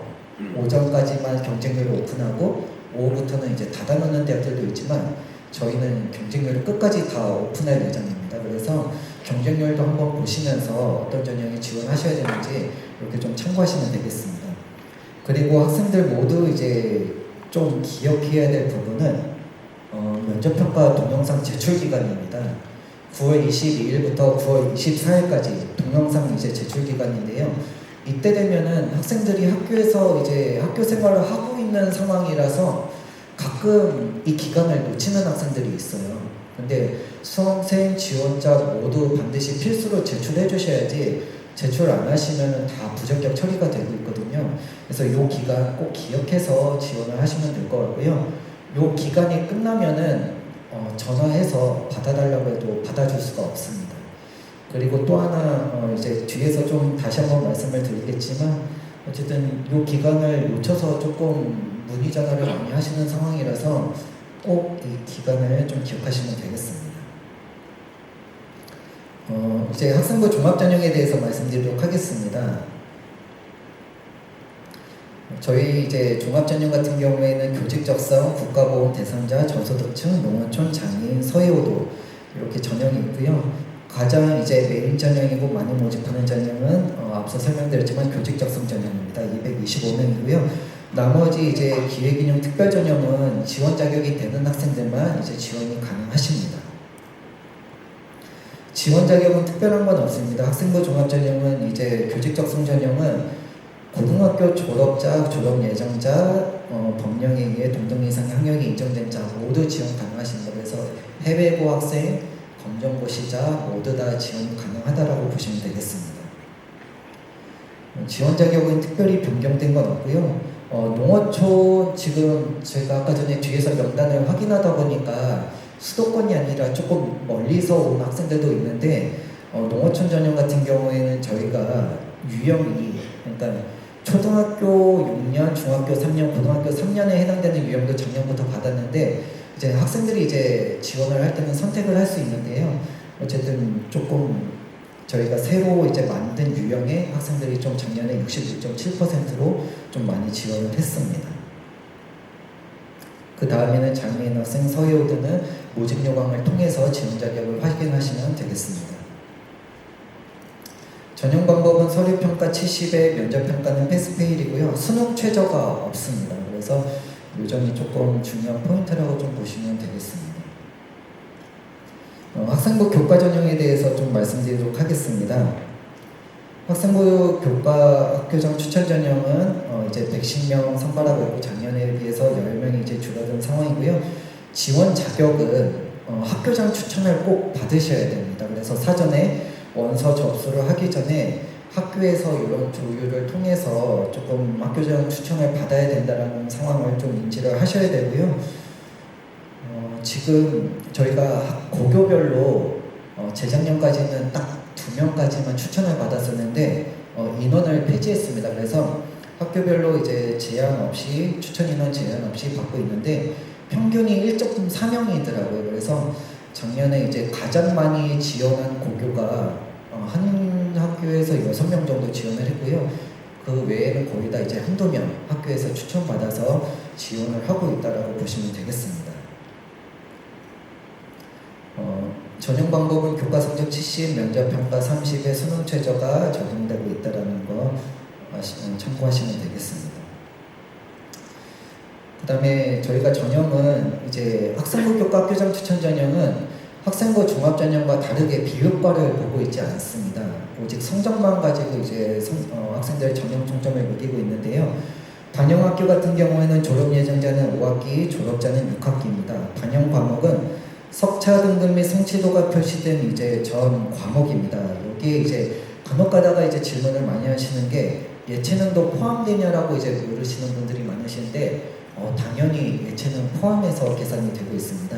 오전까지만 경쟁률을 오픈하고 오후부터는 이제 닫아놓는 대학들도 있지만 저희는 경쟁률을 끝까지 다 오픈할 예정입니다. 그래서 경쟁률도 한번 보시면서 어떤 전형에 지원하셔야 되는지 이렇게 좀 참고하시면 되겠습니다. 그리고 학생들 모두 이제 좀 기억해야 될 부분은 면접평가 동영상 제출 기간입니다. 9월 22일부터 9월 24일까지 동영상 이제 제출 기간인데요. 이때 되면은 학생들이 학교에서 이제 학교 생활을 하고 있는 상황이라서 가끔 이 기간을 놓치는 학생들이 있어요. 근데 수험생, 지원자 모두 반드시 필수로 제출해 주셔야지 제출 안 하시면 다 부적격 처리가 되고 있거든요. 그래서 이 기간 꼭 기억해서 지원을 하시면 될 것 같고요. 이 기간이 끝나면은 전화해서 받아달라고 해도 받아줄 수가 없습니다. 그리고 또 하나 이제 뒤에서 좀 다시 한번 말씀을 드리겠지만 어쨌든 이 기간을 놓쳐서 조금 문의 전화를 많이 하시는 상황이라서 꼭 이 기간을 좀 기억하시면 되겠습니다. 이제 학생부 종합전형에 대해서 말씀드리도록 하겠습니다. 저희 이제 종합전형 같은 경우에는 교직적성, 국가보험 대상자, 저소득층, 농어촌, 장애인, 서해오도 이렇게 전형이 있고요. 가장 이제 메인 전형이고 많이 모집하는 전형은 앞서 설명드렸지만 교직적성 전형입니다. 225명이고요. 나머지 이제 기획인용 특별 전형은 지원 자격이 되는 학생들만 이제 지원이 가능하십니다. 지원 자격은 특별한 건 없습니다. 학생부 종합 전형은 이제 교직적성 전형은 고등학교 졸업자, 졸업 예정자, 법령에 의해 동등 이상 학력이 인정된 자 모두 지원 가능하십니다. 그래서 해외고 학생, 검정고시자 모두 다 지원 가능하다라고 보시면 되겠습니다. 지원 자격은 특별히 변경된 건 없고요. 농어촌 지금 제가 아까 전에 뒤에서 명단을 확인하다 보니까 수도권이 아니라 조금 멀리서 온 학생들도 있는데 농어촌 전형 같은 경우에는 저희가 유형이 그러니까 초등학교 6년, 중학교 3년, 고등학교 3년에 해당되는 유형도 작년부터 받았는데 이제 학생들이 이제 지원을 할 때는 선택을 할 수 있는데요. 어쨌든 조금 저희가 새로 이제 만든 유형의 학생들이 좀 작년에 66.7%로 좀 많이 지원을 했습니다. 그 다음에는 장애인 학생, 서해오드는 모집 요강을 통해서 지원 자격을 확인하시면 되겠습니다. 전형 방법은 서류평가 70회, 면접평가는 패스페일이고요. 수능 최저가 없습니다. 그래서 이 점이 조금 중요한 포인트라고 좀 보시면 되겠습니다. 학생부 교과 전형에 대해서 좀 말씀드리도록 하겠습니다. 학생부 교과 학교장 추천 전형은 이제 110명 선발하고 있고 작년에 비해서 10명이 이제 줄어든 상황이고요. 지원 자격은 학교장 추천을 꼭 받으셔야 됩니다. 그래서 사전에 원서 접수를 하기 전에 학교에서 이런 조율을 통해서 조금 학교장 추천을 받아야 된다는 상황을 좀 인지를 하셔야 되고요. 지금 저희가 고교별로 재작년까지는 딱 2명까지만 추천을 받았었는데 인원을 폐지했습니다. 그래서 학교별로 이제 제한 없이 추천 인원 제한 없이 받고 있는데 평균이 1.4명이더라고요. 그래서 작년에 이제 가장 많이 지원한 고교가 한 학교에서 6명 정도 지원을 했고요. 그 외에는 거의 다 이제 한두 명 학교에서 추천받아서 지원을 하고 있다라고 보시면 되겠습니다. 전형 방법은 교과 성적 70, 면접 평가 30의 수능 최저가 적용되고 있다는 거 참고하시면 되겠습니다. 그 다음에 저희가 전형은 이제 학생부 교과 학교장 추천 전형은 학생부 종합 전형과 다르게 비교과를 보고 있지 않습니다. 오직 성적만 가지고 이제 학생들 전형 총점을 매기고 있는데요. 반영학교 같은 경우에는 졸업 예정자는 5학기, 졸업자는 6학기입니다. 반영 과목은 석차 등급 및 성취도가 표시된 이제 전 과목입니다. 여기에 이제 간혹 가다가 이제 질문을 많이 하시는 게 예체능도 포함되냐라고 이제 물으시는 분들이 많으신데 당연히 예체능 포함해서 계산이 되고 있습니다.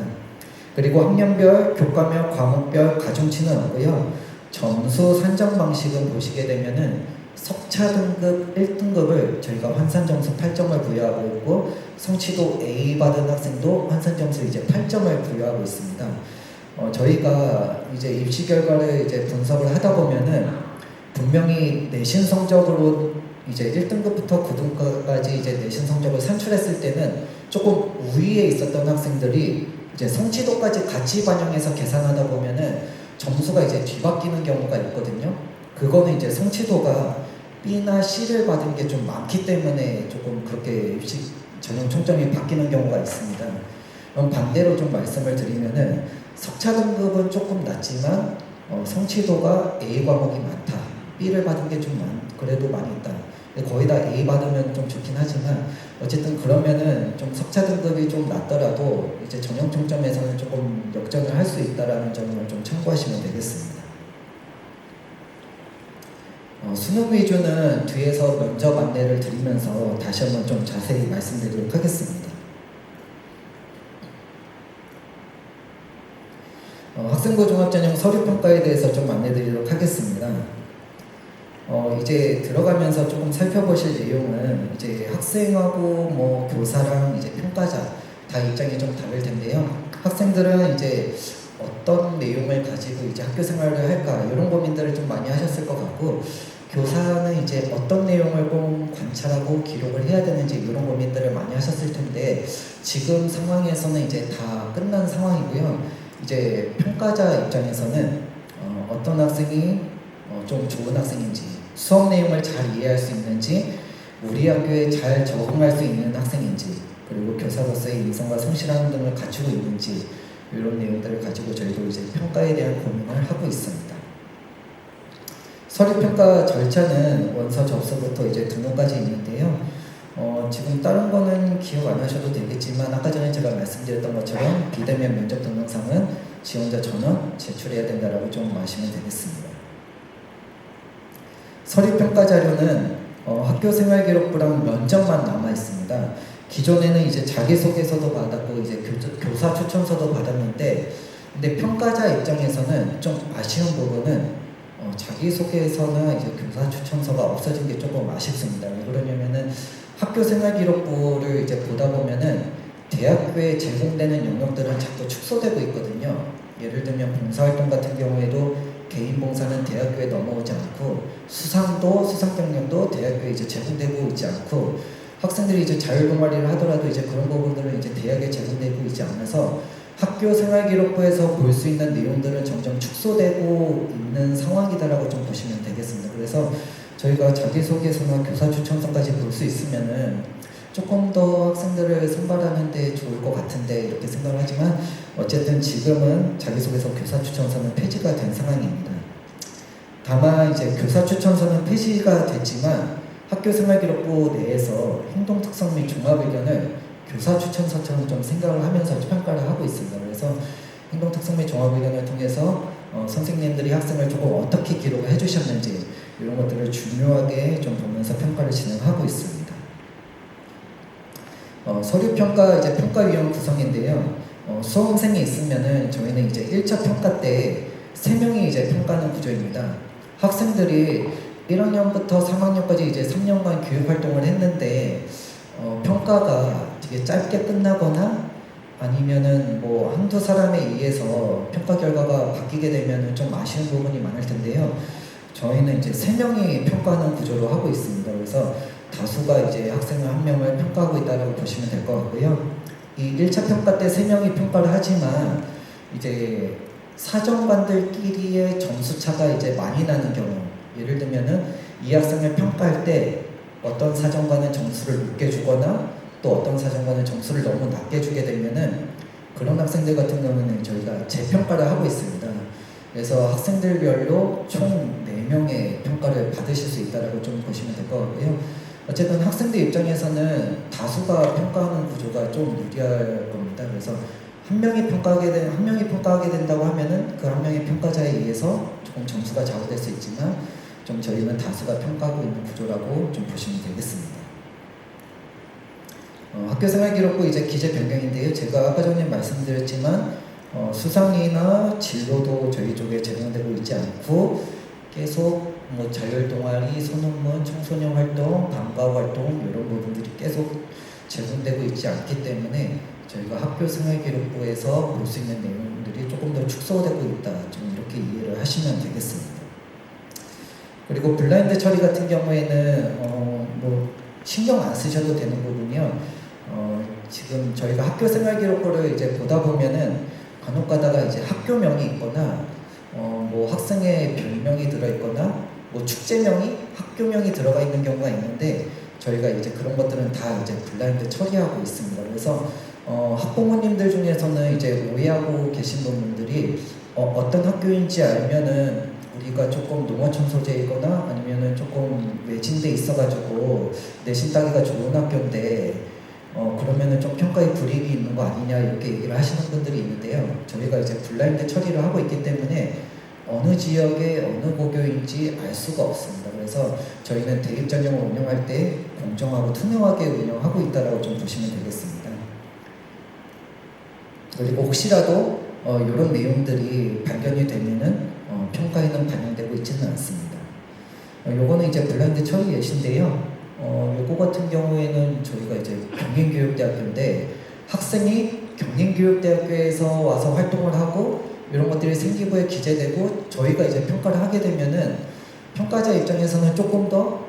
그리고 학년별, 교과별, 과목별 가중치는 없고요. 점수 산정 방식은 보시게 되면은 석차 등급 1등급을 저희가 환산 점수 8점을 부여하고 있고 성취도 A 받은 학생도 환산 점수 이제 8점을 부여하고 있습니다. 저희가 이제 입시 결과를 이제 분석을 하다 보면은 분명히 내신 성적으로 이제 1등급부터 9등급까지 이제 내신 성적을 산출했을 때는 조금 우위에 있었던 학생들이 이제 성취도까지 같이 반영해서 계산하다 보면은 점수가 이제 뒤바뀌는 경우가 있거든요. 그거는 이제 성취도가 B나 C를 받은 게 좀 많기 때문에 조금 그렇게 입시 전형 총점이 바뀌는 경우가 있습니다. 그럼 반대로 좀 말씀을 드리면은 석차 등급은 조금 낮지만 성취도가 A 과목이 많다. B를 받은 게 좀 그래도 많이 있다. 거의 다 A 받으면 좀 좋긴 하지만 어쨌든 그러면은 좀 석차 등급이 좀 낮더라도 이제 전형 총점에서는 조금 역전을 할 수 있다라는 점을 좀 참고하시면 되겠습니다. 수능 위주는 뒤에서 면접 안내를 드리면서 다시 한번 좀 자세히 말씀드리도록 하겠습니다. 학생부 종합전형 서류평가에 대해서 좀 안내드리도록 하겠습니다. 이제 들어가면서 조금 살펴보실 내용은 이제 학생하고 뭐 교사랑 이제 평가자 다 입장이 좀 다를 텐데요. 학생들은 이제 어떤 내용을 가지고 이제 학교 생활을 할까 이런 고민들을 좀 많이 하셨을 것 같고, 교사는 이제 어떤 내용을 꼭 관찰하고 기록을 해야 되는지 이런 고민들을 많이 하셨을 텐데, 지금 상황에서는 이제 다 끝난 상황이고요. 이제 평가자 입장에서는 어떤 학생이 좀 좋은 학생인지, 수업 내용을 잘 이해할 수 있는지, 우리 학교에 잘 적응할 수 있는 학생인지, 그리고 교사로서의 인성과 성실함 등을 갖추고 있는지 이런 내용들을 가지고 저희도 이제 평가에 대한 고민을 하고 있습니다. 서류평가 절차는 원서 접수부터 이제 등록까지 있는데요. 지금 다른 거는 기억 안 하셔도 되겠지만 아까 전에 제가 말씀드렸던 것처럼 비대면 면접 동영상은 지원자 전원 제출해야 된다라고 좀 아시면 되겠습니다. 서류평가 자료는 학교생활기록부랑 면접만 남아 있습니다. 기존에는 이제 자기소개서도 받았고 이제 교사 추천서도 받았는데, 근데 평가자 입장에서는 좀 아쉬운 부분은 자기소개서나 이제 교사 추천서가 없어진 게 조금 아쉽습니다. 왜 그러냐면은 학교생활기록부를 이제 보다 보면은 대학교에 제공되는 영역들은 자꾸 축소되고 있거든요. 예를 들면 봉사활동 같은 경우에도 개인 봉사는 대학교에 넘어오지 않고, 수상도 수상 경력도 대학교에 이제 제공되고 있지 않고, 학생들이 이제 자율동아리를 하더라도 이제 그런 부분들은 이제 대학에 제공되고 있지 않아서 학교생활기록부에서 볼 수 있는 내용들은 점점 축소되고 있는 상황이다라고 좀 보시면 되겠습니다. 그래서 저희가 자기소개서나 교사 추천서까지 볼 수 있으면은 조금 더 학생들을 선발하는 데 좋을 것 같은데 이렇게 생각을 하지만, 어쨌든 지금은 자기소개서 교사 추천서는 폐지가 된 상황입니다. 다만 이제 교사 추천서는 폐지가 됐지만 학교생활기록부 내에서 행동특성 및 종합의견을 교사 추천서처럼 좀 생각을 하면서 평가를 하고 있습니다. 그래서 행동특성 및 종합의견을 통해서 선생님들이 학생을 조금 어떻게 기록을 해주셨는지 이런 것들을 중요하게 좀 보면서 평가를 진행하고 있습니다. 서류평가 이제 평가위원 구성인데요. 수험생이 있으면은 저희는 이제 1차 평가 때 3명이 이제 평가하는 구조입니다. 학생들이 1학년부터 3학년까지 이제 3년간 교육활동을 했는데 평가가 되게 짧게 끝나거나 아니면은 뭐 한두 사람에 의해서 평가 결과가 바뀌게 되면은 좀 아쉬운 부분이 많을 텐데요. 저희는 이제 3명이 평가하는 구조로 하고 있습니다. 그래서 다수가 이제 학생을 1명을 평가하고 있다고 보시면 될 것 같고요. 이 1차 평가 때 3명이 평가를 하지만 이제 사정관들끼리의 점수차가 이제 많이 나는 경우, 예를 들면은 이 학생을 평가할 때 어떤 사정관은 점수를 높게 주거나 또 어떤 사정관은 점수를 너무 낮게 주게 되면은 그런 학생들 같은 경우는 저희가 재평가를 하고 있습니다. 그래서 학생들별로 총 4명의 평가를 받으실 수 있다고 좀 보시면 될 것 같고요. 어쨌든 학생들 입장에서는 다수가 평가하는 구조가 좀 유리할 겁니다. 그래서 한 명이 평가하게 된다고 하면은 그 한 명의 평가자에 의해서 조금 점수가 좌우될 수 있지만, 좀 저희는 다수가 평가하고 있는 구조라고 좀 보시면 되겠습니다. 학교생활기록부 이제 기재 변경인데요. 제가 아까 전에 말씀드렸지만 수상이나 진로도 저희 쪽에 제공되고 있지 않고, 계속 뭐 자율동아리, 소논문, 청소년 활동, 방과 활동 이런 부분들이 계속 제공되고 있지 않기 때문에 저희가 학교생활기록부에서 볼 수 있는 내용들이 조금 더 축소되고 있다, 좀 이렇게 이해를 하시면 되겠습니다. 그리고 블라인드 처리 같은 경우에는 뭐 신경 안 쓰셔도 되는 부분이요. 지금 저희가 학교 생활 기록부를 이제 보다 보면은 간혹 가다가 이제 학교명이 있거나 뭐 학생의 별명이 들어있거나 뭐 축제명이 학교명이 들어가 있는 경우가 있는데 저희가 이제 그런 것들은 다 이제 블라인드 처리하고 있습니다. 그래서 학부모님들 중에서는 이제 오해하고 계신 분들이 어떤 학교인지 알면은 우리가 조금 농어촌 소재이거나 아니면은 조금 외진데 있어가지고 내신 따기가 좋은 학교인데 그러면은 좀 평가에 불이익이 있는 거 아니냐 이렇게 얘기를 하시는 분들이 있는데요. 저희가 이제 블라인드 처리를 하고 있기 때문에 어느 지역의 어느 고교인지 알 수가 없습니다. 그래서 저희는 대입 전형을 운영할 때 공정하고 투명하게 운영하고 있다라고 좀 보시면 되겠습니다. 그리고 혹시라도 이런 내용들이 발견이 되면은 평가에는 반영되고 있지는 않습니다. 요거는 이제 블라인드 처리 예시인데요. 요거 같은 경우에는 저희가 이제 경인교육대학교인데 학생이 경인교육대학교에서 와서 활동을 하고 이런 것들이 생기부에 기재되고 저희가 이제 평가를 하게 되면은 평가자 입장에서는 조금 더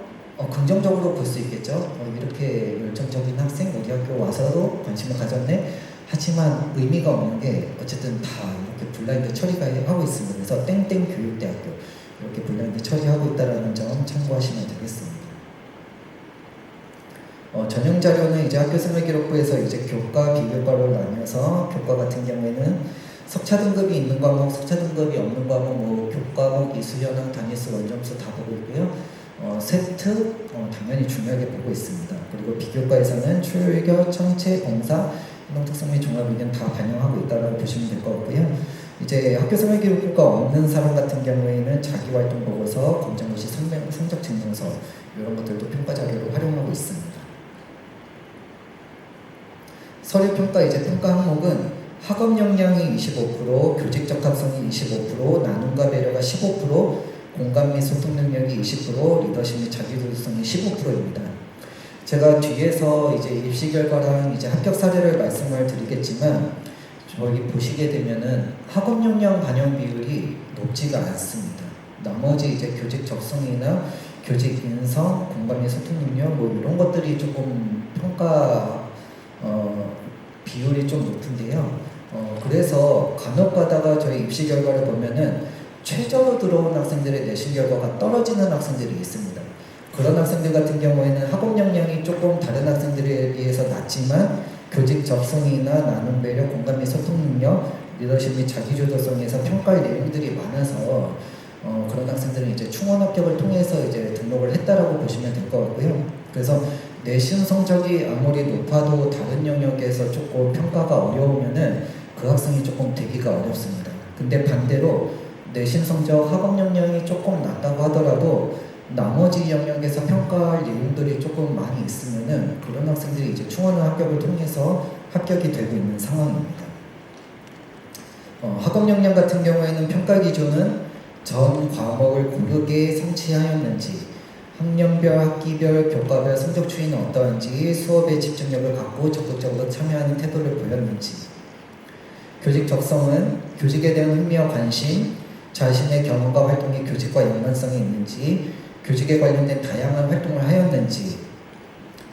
긍정적으로 볼 수 있겠죠. 이렇게 열정적인 학생 우리 학교 와서도 관심을 가졌네. 하지만 의미가 없는 게 어쨌든 다 이렇게 블라인드 처리가 하고 있습니다. 그래서 땡땡 교육대학교 이렇게 블라인드 처리하고 있다는 점 참고하시면 되겠습니다. 전형 자료는 이제 학교생활 기록부에서 이제 교과, 비교과로 나뉘어서 교과 같은 경우에는 석차 등급이 있는 과목, 석차 등급이 없는 과목, 뭐 교과목, 이수연학, 단위수, 원점수 다 보고 있고요. 세트 당연히 중요하게 보고 있습니다. 그리고 비교과에서는 출결, 청체, 공사, 행동특성 및 종합의견 다 반영하고 있다고 보시면 될 것 같고요. 이제 학교생활 기록부가 없는 사람 같은 경우에는 자기활동 보고서, 검정고시 성적 증명서 이런 것들도 평가 자료로 활용하고 있습니다. 서류평가 이제 평가 항목은 학업 역량이 25%, 교직 적합성이 25%, 나눔과 배려가 15%, 공감 및 소통 능력이 20%, 리더십 및 자기주도성이 15%입니다. 제가 뒤에서 이제 입시 결과랑 이제 합격 사례를 말씀을 드리겠지만 저기 보시게 되면은 학업 역량 반영 비율이 높지가 않습니다. 나머지 이제 교직 적성이나 교직 인성, 공감 및 소통 능력 뭐 이런 것들이 조금 평가 비율이 좀 높은데요. 그래서 간혹 가다가 저희 입시 결과를 보면은 최저로 들어온 학생들의 내신 결과가 떨어지는 학생들이 있습니다. 그런 학생들 같은 경우에는 학업 역량이 조금 다른 학생들에 비해서 낮지만 교직 적성이나 나눔 배려, 공감 및 소통 능력, 리더십 및 자기주도성에서 평가의 내용들이 많아서 그런 학생들은 이제 충원 합격을 통해서 이제 등록을 했다라고 보시면 될 것 같고요. 그래서 내신 성적이 아무리 높아도 다른 영역에서 조금 평가가 어려우면은 그 학생이 조금 되기가 어렵습니다. 근데 반대로 내신 성적, 학업 역량이 조금 낮다고 하더라도 나머지 영역에서 평가할 내용들이 조금 많이 있으면은 그런 학생들이 이제 충원 합격을 통해서 합격이 되고 있는 상황입니다. 학업 역량 같은 경우에는 평가 기준은 전 과목을 고르게 성취하였는지, 학년별, 학기별, 교과별 성적 추이는 어떠한지, 수업에 집중력을 갖고 적극적으로 참여하는 태도를 보였는지, 교직 적성은 교직에 대한 흥미와 관심, 자신의 경험과 활동이 교직과 연관성이 있는지, 교직에 관련된 다양한 활동을 하였는지,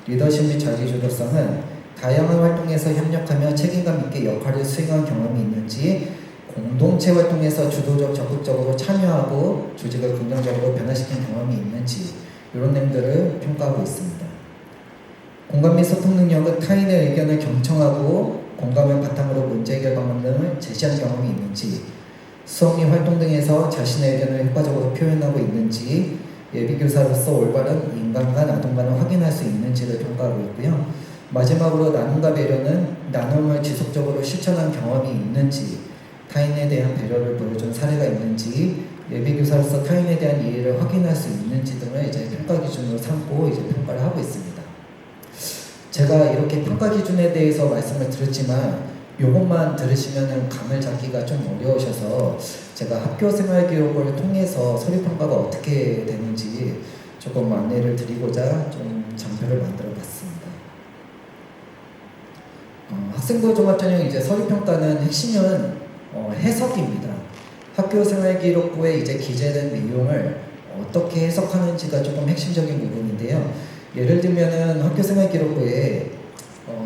리더십 및 자기주도성은 다양한 활동에서 협력하며 책임감 있게 역할을 수행한 경험이 있는지, 공동체 활동에서 주도적 적극적으로 참여하고 조직을 긍정적으로 변화시킨 경험이 있는지 이런 내용들을 평가하고 있습니다. 공감 및 소통 능력은 타인의 의견을 경청하고 공감을 바탕으로 문제 해결 방안 등을 제시한 경험이 있는지, 수업 및 활동 등에서 자신의 의견을 효과적으로 표현하고 있는지, 예비교사로서 올바른 인간과 아동관을 확인할 수 있는지를 평가하고 있고요. 마지막으로 나눔과 배려는 나눔을 지속적으로 실천한 경험이 있는지, 타인에 대한 배려를 보여준 사례가 있는지, 예비교사로서 타인에 대한 이해를 확인할 수 있는지 등을 이제 평가 기준으로 삼고 이제 평가를 하고 있습니다. 제가 이렇게 평가 기준에 대해서 말씀을 드렸지만 이것만 들으시면은 감을 잡기가 좀 어려우셔서 제가 학교 생활 기록을 통해서 서류 평가가 어떻게 되는지 조금 안내를 드리고자 좀 장표를 만들어 봤습니다. 학생부 종합전형 이제 서류 평가는 핵심은 해석입니다. 학교 생활 기록부에 이제 기재된 내용을 어떻게 해석하는지가 조금 핵심적인 부분인데요. 예를 들면은 학교생활기록부에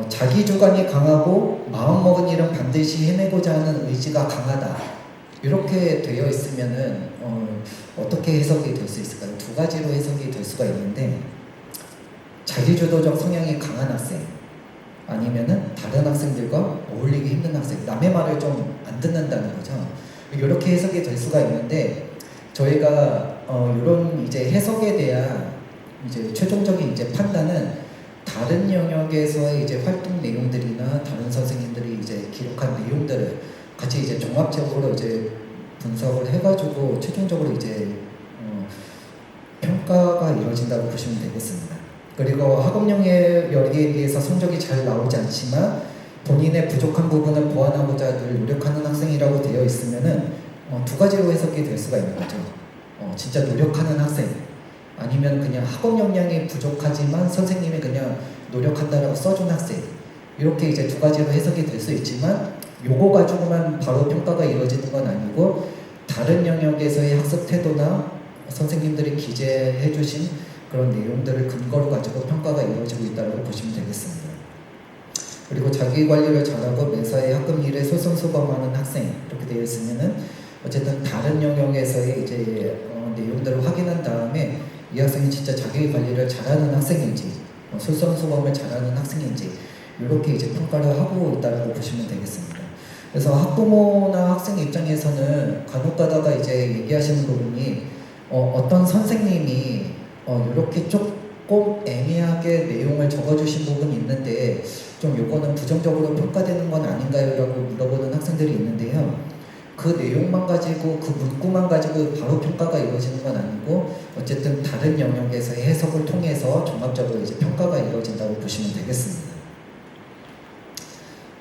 자기 주관이 강하고 마음먹은 일은 반드시 해내고자 하는 의지가 강하다, 이렇게 되어 있으면은 어떻게 해석이 될 수 있을까요? 두 가지로 해석이 될 수가 있는데, 자기주도적 성향이 강한 학생, 아니면은 다른 학생들과 어울리기 힘든 학생, 남의 말을 좀 안 듣는다는 거죠. 이렇게 해석이 될 수가 있는데, 저희가 이런 이제 해석에 대한 이제 최종적인 이제 판단은 다른 영역에서의 이제 활동 내용들이나 다른 선생님들이 이제 기록한 내용들을 같이 이제 종합적으로 이제 분석을 해가지고 최종적으로 이제 평가가 이루어진다고 보시면 되겠습니다. 그리고 학업 영역에 비해서 성적이 잘 나오지 않지만 본인의 부족한 부분을 보완하고자 늘 노력하는 학생이라고 되어 있으면은 두 가지로 해석이 될 수가 있는 거죠. 진짜 노력하는 학생, 아니면 그냥 학업 역량이 부족하지만 선생님이 그냥 노력한다라고 써준 학생, 이렇게 이제 두 가지로 해석이 될 수 있지만, 요거 가지고만 바로 평가가 이루어지는 건 아니고 다른 영역에서의 학습 태도나 선생님들이 기재해 주신 그런 내용들을 근거로 가지고 평가가 이루어지고 있다고 보시면 되겠습니다. 그리고 자기 관리를 잘하고 매사에 학급 일에 솔선수범하는 학생, 이렇게 되어 있으면은 어쨌든 다른 영역에서의 이제 내용들을 확인한 다음에 이 학생이 진짜 자기 관리를 잘하는 학생인지, 솔선수범을 잘하는 학생인지, 이렇게 이제 평가를 하고 있다고 보시면 되겠습니다. 그래서 학부모나 학생 입장에서는 간혹 가다가 이제 얘기하시는 부분이 어떤 선생님이 이렇게 조금 애매하게 내용을 적어주신 부분이 있는데 좀 요거는 부정적으로 평가되는 건 아닌가요? 라고 물어보는 학생들이 있는데요. 그 내용만 가지고, 그 문구만 가지고 바로 평가가 이루어지는 건 아니고 어쨌든 다른 영역에서의 해석을 통해서 종합적으로 이제 평가가 이루어진다고 보시면 되겠습니다.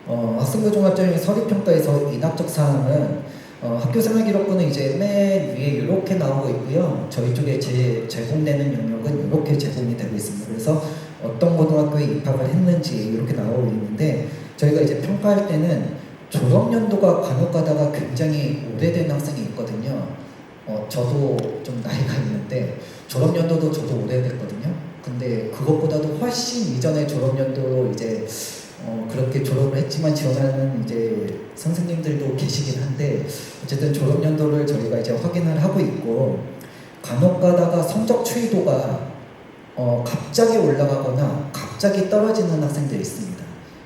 학생부 종합적인 서류평가에서 인학적 사항은 학교생활기록부는 이제 맨 위에 이렇게 나오고 있고요. 저희 쪽에 제공되는 영역은 이렇게 제공이 되고 있습니다. 그래서 어떤 고등학교에 입학을 했는지 이렇게 나오고 있는데, 저희가 이제 평가할 때는 졸업연도가 간혹 가다가 굉장히 오래된 학생이 있거든요. 저도 좀 나이가 있는데 졸업연도도 저도 오래됐거든요. 근데 그것보다도 훨씬 이전에 졸업연도로 이제 그렇게 졸업을 했지만 지원하는 이제 선생님들도 계시긴 한데, 어쨌든 졸업연도를 저희가 이제 확인을 하고 있고, 간혹 가다가 성적 추이도가 갑자기 올라가거나 갑자기 떨어지는 학생들이 있습니다.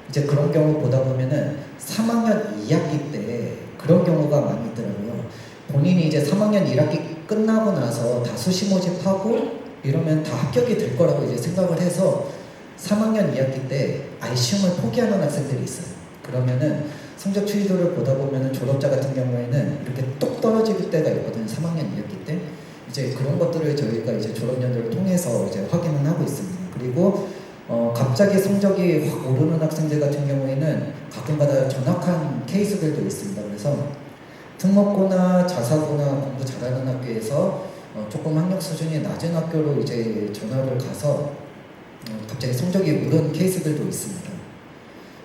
이제 그런 경우 보다 보면은 3학년 2학기 때 그런 경우가 많이 있더라고요. 본인이 이제 3학년 1학기 끝나고 나서 다 수시 모집하고 이러면 다 합격이 될 거라고 이제 생각을 해서 3학년 2학기 때 아예 시험을 포기하는 학생들이 있어요. 그러면은 성적 추이도를 보다 보면은 졸업자 같은 경우에는 이렇게 똑 떨어질 때가 있거든요. 3학년 2학기 때. 이제 그런 것들을 저희가 이제 졸업연도를 통해서 이제 확인을 하고 있습니다. 그리고 갑자기 성적이 확 오르는 학생들 같은 경우에는 가끔가다 전학한 케이스들도 있습니다. 그래서 특목고나 자사고나 공부 잘하는 학교에서 조금 학력 수준이 낮은 학교로 이제 전학을 가서 갑자기 성적이 오른 케이스들도 있습니다.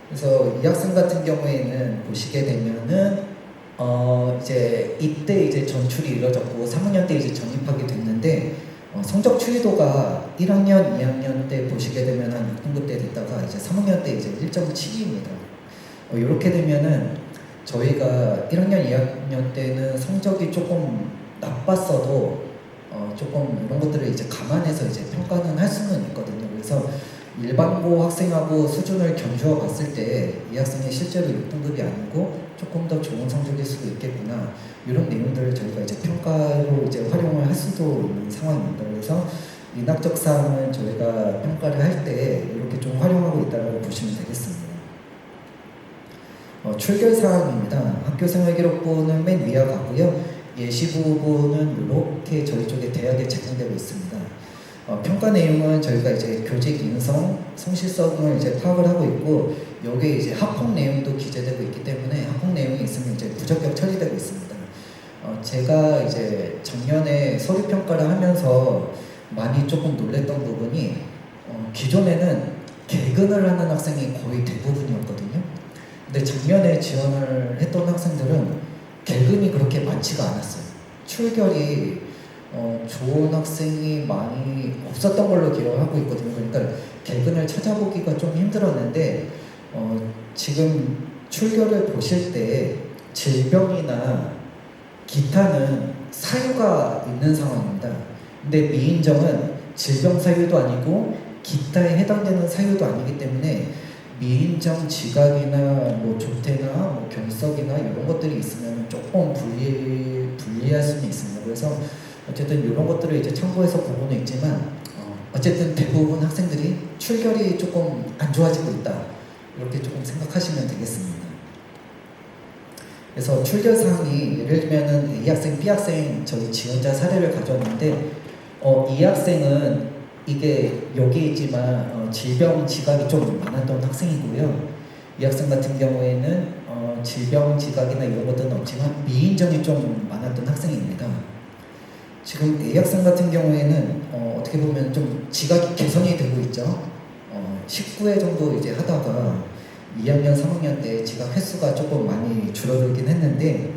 그래서 이 학생 같은 경우에는 보시게 되면은 이제 이때 이제 전출이 이루어졌고 3학년 때 이제 전입하게 됐는데 성적 추이도가 1학년, 2학년 때 보시게 되면 한 6등급 때 됐다가 이제 3학년 때 이제 1.7입니다. 이렇게 되면은 저희가 1학년, 2학년 때는 성적이 조금 나빴어도 조금 이런 것들을 이제 감안해서 이제 평가는 할 수는 있거든요. 그래서 일반고 학생하고 수준을 견주어 봤을 때 이 학생이 실제로 6등급이 아니고 조금 더 좋은 성적일 수도 있겠구나, 이런 내용들을 저희가 이제 평가로 이제 활용을 할 수도 있는 상황입니다. 그래서 인학적 사항은 저희가 평가를 할 때 이렇게 좀 활용하고 있다고 보시면 되겠습니다. 출결 사항입니다. 학교생활기록부는 맨 위와 같고요. 예시부분은 이렇게 저희 쪽에 대학에 제공되고 있습니다. 평가 내용은 저희가 이제 교직 인성, 성실성을 이제 파악을 하고 있고, 여기에 이제 학폭 내용도 기재되고 있기 때문에 학폭 내용이 있으면 이제 부적격 처리되고 있습니다. 제가 이제 작년에 서류 평가를 하면서 많이 조금 놀랬던 부분이 기존에는 개근을 하는 학생이 거의 대부분이었거든요. 근데 작년에 지원을 했던 학생들은 개근이 그렇게 많지가 않았어요. 출결이 좋은 학생이 많이 없었던 걸로 기억을 하고 있거든요. 그러니까 개근을 찾아보기가 좀 힘들었는데 지금 출결을 보실 때 질병이나 기타는 사유가 있는 상황입니다. 근데 미인정은 질병 사유도 아니고 기타에 해당되는 사유도 아니기 때문에 미인정 지각이나 뭐 조퇴나 뭐 결석이나 이런 것들이 있으면 조금 불리할 수는 있습니다. 그래서 어쨌든 이런 것들을 이제 참고해서 보고는 있지만 어쨌든 대부분 학생들이 출결이 조금 안 좋아지고 있다, 이렇게 조금 생각하시면 되겠습니다. 그래서 출결 사항이 예를 들면은 A 학생, B 학생 저희 지원자 사례를 가져왔는데 이 학생은 이게 여기 있지만 질병 지각이 좀 많았던 학생이고요. 이 학생 같은 경우에는 질병 지각이나 이런 것들은 없지만 미인정이 좀 많았던 학생입니다. 지금 A 학생 같은 경우에는 어떻게 보면 좀 지각이 개선이 되고 있죠. 19회 정도 이제 하다가 2학년, 3학년 때 지각 횟수가 조금 많이 줄어들긴 했는데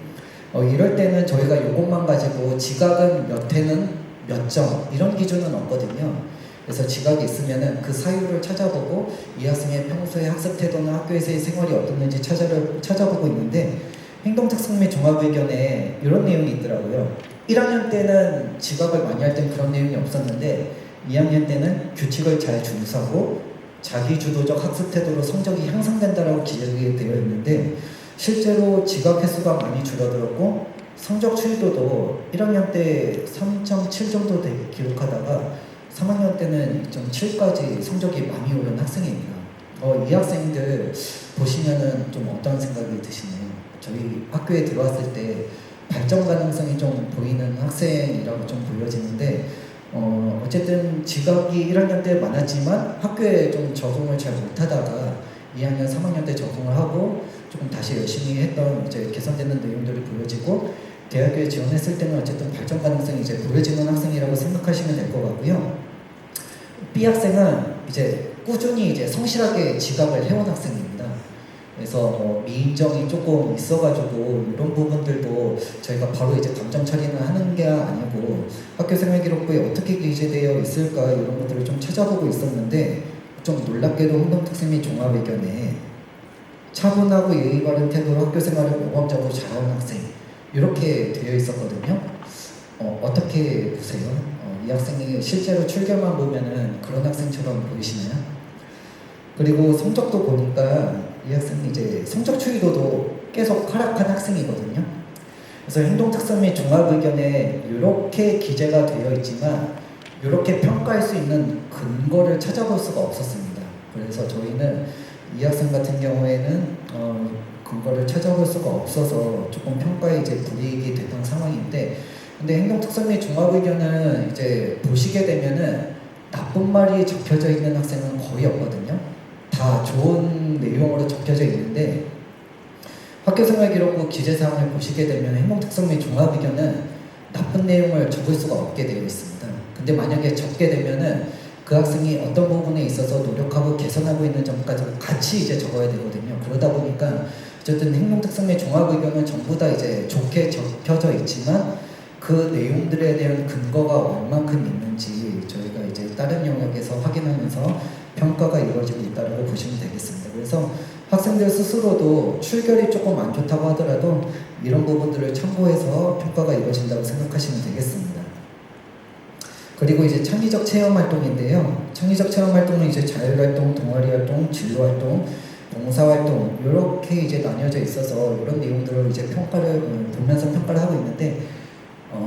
이럴 때는 저희가 이것만 가지고 지각은 몇 회는 몇 점 이런 기준은 없거든요. 그래서 지각이 있으면은 그 사유를 찾아보고 이 학생의 평소의 학습 태도나 학교에서의 생활이 어떻는지 찾아보고 있는데 행동특성 및 종합의견에 이런 내용이 있더라고요. 1학년 때는 지각을 많이 할 땐 그런 내용이 없었는데 2학년 때는 규칙을 잘 준수하고 자기주도적 학습 태도로 성적이 향상된다라고 기록이 되어 있는데 실제로 지각 횟수가 많이 줄어들었고 성적 추이도도 1학년 때 3.7 정도 기록하다가 3학년 때는 2.7까지 성적이 많이 오른 학생입니다. 이 학생들 보시면은 좀 어떤 생각이 드시나요? 저희 학교에 들어왔을 때 발전 가능성이 좀 보이는 학생이라고 좀 보여지는데 어쨌든 지각이 1학년 때 많았지만 학교에 좀 적응을 잘 못하다가 2학년, 3학년 때 적응을 하고 조금 다시 열심히 했던 이제 개선되는 내용들이 보여지고 대학교에 지원했을 때는 어쨌든 발전 가능성이 이제 보여지는 학생이라고 생각하시면 될 것 같고요. B 학생은 이제 꾸준히 이제 성실하게 지각을 해온 학생입니다. 그래서 미인정이 조금 있어가지고 이런 부분들도 저희가 바로 이제 감정 처리는 하는 게 아니고 학교 생활 기록부에 어떻게 기재되어 있을까 이런 것들을 좀 찾아보고 있었는데 좀 놀랍게도 행동특성 및 종합의견에 차분하고 예의 바른 태도로 학교 생활을 모범적으로 잘하는 학생 이렇게 되어 있었거든요. 어떻게 보세요? 이 학생이 실제로 출결만 보면은 그런 학생처럼 보이시나요? 그리고 성적도 보니까 이 학생이 이제 성적 추이도도 계속 하락한 학생이거든요. 그래서 행동특성 및 종합의견에 이렇게 기재가 되어 있지만 이렇게 평가할 수 있는 근거를 찾아볼 수가 없었습니다. 그래서 저희는 이 학생 같은 경우에는 근거를 찾아볼 수가 없어서 조금 평가에 이제 불이익이 됐던 상황인데, 근데 행동특성 및 종합의견은 이제 보시게 되면은 나쁜 말이 적혀져 있는 학생은 거의 없거든요. 다 좋은 내용으로 적혀져 있는데 학교생활기록부 기재사항을 보시게 되면 행동특성 및 종합의견은 나쁜 내용을 적을 수가 없게 되어 있습니다. 근데 만약에 적게 되면은 그 학생이 어떤 부분에 있어서 노력하고 개선하고 있는 점까지 같이 이제 적어야 되거든요. 그러다 보니까 어쨌든 행동특성 및 종합의견은 전부 다 이제 좋게 적혀져 있지만 그 내용들에 대한 근거가 얼만큼 있는지 저희가 이제 다른 영역에서 확인하면서 평가가 이루어지고 있다고 보시면 되겠습니다. 그래서 학생들 스스로도 출결이 조금 안 좋다고 하더라도 이런 부분들을 참고해서 평가가 이루어진다고 생각하시면 되겠습니다. 그리고 이제 창의적 체험 활동인데요. 창의적 체험 활동은 이제 자율활동, 동아리 활동, 진로 활동, 봉사 활동 이렇게 이제 나뉘어져 있어서 이런 내용들을 이제 보면서 평가를 하고 있는데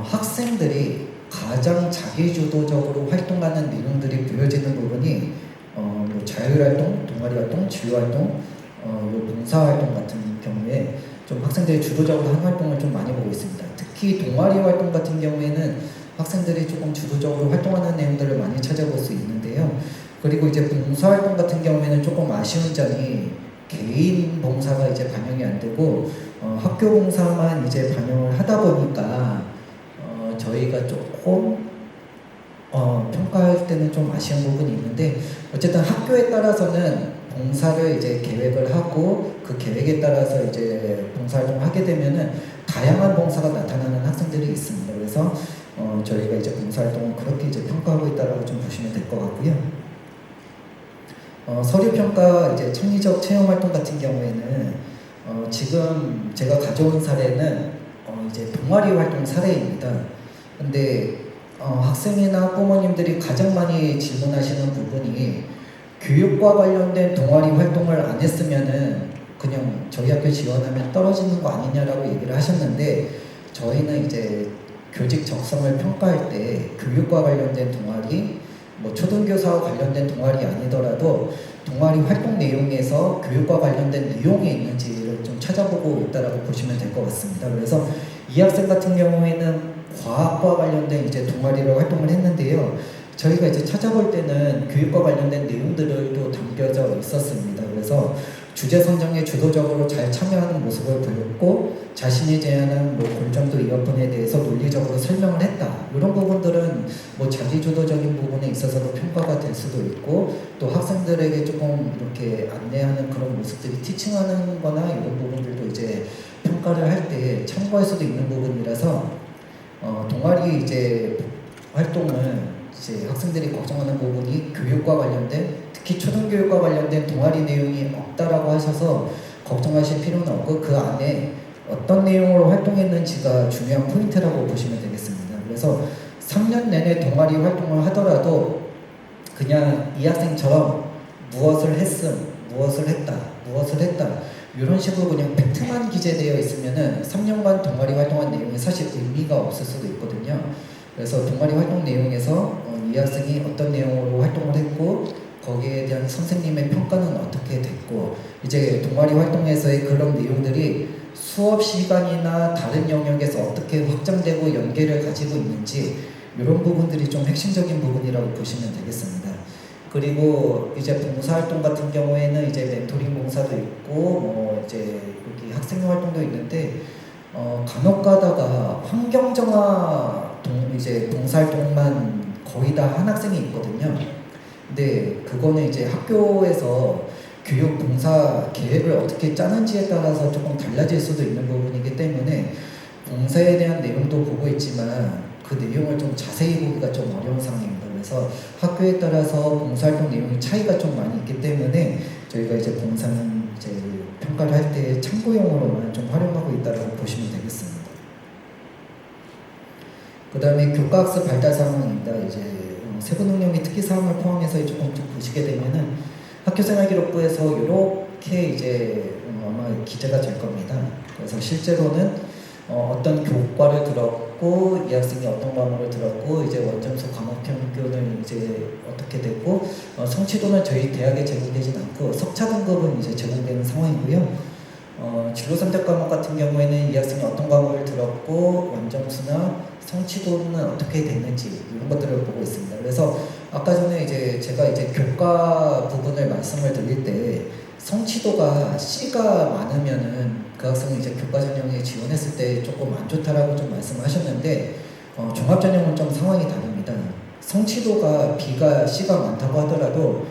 학생들이 가장 자기주도적으로 활동하는 내용들이 보여지는 부분이 뭐 자율활동, 동아리활동, 진로활동, 봉사활동 같은 경우에 좀 학생들이 주도적으로 한 활동을 좀 많이 보고 있습니다. 특히 동아리활동 같은 경우에는 학생들이 조금 주도적으로 활동하는 내용들을 많이 찾아볼 수 있는데요. 그리고 이제 봉사활동 같은 경우에는 조금 아쉬운 점이 개인 봉사가 이제 반영이 안 되고 학교 봉사만 이제 반영을 하다 보니까 저희가 조금 평가할 때는 좀 아쉬운 부분이 있는데 어쨌든 학교에 따라서는 봉사를 이제 계획을 하고 그 계획에 따라서 이제 봉사활동을 하게 되면은 다양한 봉사가 나타나는 학생들이 있습니다. 그래서 저희가 이제 봉사활동을 그렇게 이제 평가하고 있다라고 좀 보시면 될 것 같고요. 서류 평가 이제 창의적 체험 활동 같은 경우에는 지금 제가 가져온 사례는 이제 동아리 활동 사례입니다. 근데 학생이나 부모님들이 가장 많이 질문하시는 부분이 교육과 관련된 동아리 활동을 안 했으면은 그냥 저희 학교 지원하면 떨어지는 거 아니냐라고 얘기를 하셨는데, 저희는 이제 교직 적성을 평가할 때 교육과 관련된 동아리, 뭐 초등교사와 관련된 동아리 아니더라도 동아리 활동 내용에서 교육과 관련된 내용이 있는지를 좀 찾아보고 있다라고 보시면 될 것 같습니다. 그래서 이 학생 같은 경우에는 과학과 관련된 이제 동아리로 활동을 했는데요. 저희가 이제 찾아볼 때는 교육과 관련된 내용들도 담겨져 있었습니다. 그래서 주제 선정에 주도적으로 잘 참여하는 모습을 보였고, 자신이 제안한 뭐 골정도 이어폰에 대해서 논리적으로 설명을 했다. 이런 부분들은 뭐 자기주도적인 부분에 있어서도 평가가 될 수도 있고, 또 학생들에게 조금 이렇게 안내하는 그런 모습들이 티칭하는 거나 이런 부분들도 이제 평가를 할 때 참고할 수도 있는 부분이라서 동아리 이제 활동은 이제 학생들이 걱정하는 부분이 교육과 관련된, 특히 초등교육과 관련된 동아리 내용이 없다라고 하셔서 걱정하실 필요는 없고, 그 안에 어떤 내용으로 활동했는지가 중요한 포인트라고 보시면 되겠습니다. 그래서 3년 내내 동아리 활동을 하더라도 그냥 이 학생처럼 무엇을 했음, 무엇을 했다, 무엇을 했다 이런 식으로 그냥 팩트만 기재되어 있으면은 3년간 동아리 활동한 내용이 사실 의미가 없을 수도 있거든요. 그래서 동아리 활동 내용에서 이 학생이 어떤 내용으로 활동을 했고, 거기에 대한 선생님의 평가는 어떻게 됐고, 이제 동아리 활동에서의 그런 내용들이 수업 시간이나 다른 영역에서 어떻게 확장되고 연계를 가지고 있는지, 이런 부분들이 좀 핵심적인 부분이라고 보시면 되겠습니다. 그리고 이제 봉사활동 같은 경우에는 이제 멘토링 봉사도 있고, 뭐 이제 여기 학생 활동도 있는데, 간혹 가다가 환경정화 이제 봉사활동만 거의 다 한 학생이 있거든요. 근데 그거는 이제 학교에서 교육 봉사 계획을 어떻게 짜는지에 따라서 조금 달라질 수도 있는 부분이기 때문에 봉사에 대한 내용도 보고 있지만 그 내용을 좀 자세히 보기가 좀 어려운 상황입니다. 그래서 학교에 따라서 봉사활동 내용이 차이가 좀 많이 있기 때문에 저희가 이제 봉사는 이제 평가를 할 때 참고용으로만 좀 활용하고 있다고 보시면 되겠습니다. 그 다음에 교과학습 발달 상황입니다. 이제 세부능력및 특기사항을 포함해서 조금 좀 보시게 되면은 학교생활기록부에서 이렇게 이제 아마 기재가 될 겁니다. 그래서 실제로는 어떤 교과를 들었고, 이 학생이 어떤 과목을 들었고, 이제 원점수 과목 평균을 이제 어떻게 됐고, 성취도는 저희 대학에 제공되진 않고 석차 등급은 이제 제공되는 상황이고요. 진로 선택 과목 같은 경우에는 이 학생이 어떤 과목을 들었고, 원점수나 성취도는 어떻게 됐는지 이런 것들을 보고 있습니다. 그래서 아까 전에 이제 제가 이제 교과 부분을 말씀을 드릴 때 성취도가 C가 많으면은 그 학생이 이제 교과 전형에 지원했을 때 조금 안 좋다라고 좀 말씀하셨는데, 종합 전형은 좀 상황이 다릅니다. 성취도가 B가 C가 많다고 하더라도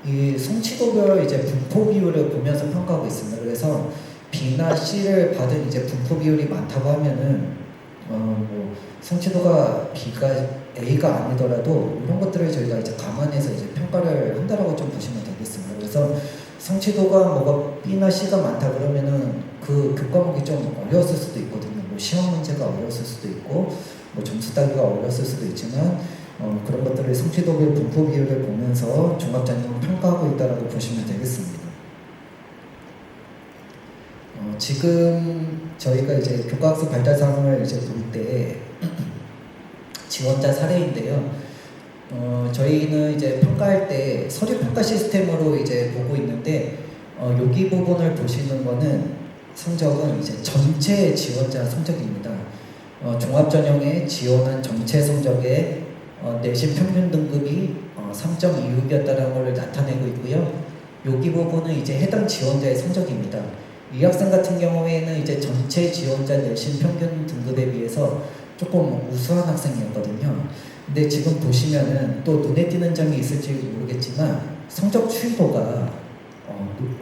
이 성취도별 이제 분포 비율을 보면서 평가하고 있습니다. 그래서 B나 C를 받은 이제 분포 비율이 많다고 하면은 뭐 성취도가 B가 A가 아니더라도 이런 것들을 저희가 이제 감안해서 이제 평가를 한다라고 좀 보시면 되겠습니다. 그래서 성취도가 뭐가 B나 C가 많다 그러면은 그 교과목이 좀 어려웠을 수도 있거든요. 뭐 시험 문제가 어려웠을 수도 있고, 뭐 점수 따기가 어려웠을 수도 있지만 그런 것들을 성취도별 분포 비율을 보면서 종합전형을 평가하고 있다라고 보시면 되겠습니다. 지금 저희가 이제 교과학습 발달 상황을 이제 볼 때 지원자 사례인데요. 저희는 이제 평가할 때 서류 평가 시스템으로 이제 보고 있는데, 여기 부분을 보시는 거는 성적은 이제 전체 지원자 성적입니다. 종합전형에 지원한 전체 성적의 내신 평균 등급이 3.26이었다는 것을 나타내고 있고요. 여기 부분은 이제 해당 지원자의 성적입니다. 이 학생 같은 경우에는 이제 전체 지원자 내신 평균 등급에 비해서 조금 우수한 학생이었거든요. 근데 지금 보시면은 또 눈에 띄는 점이 있을지 모르겠지만 성적 추이도가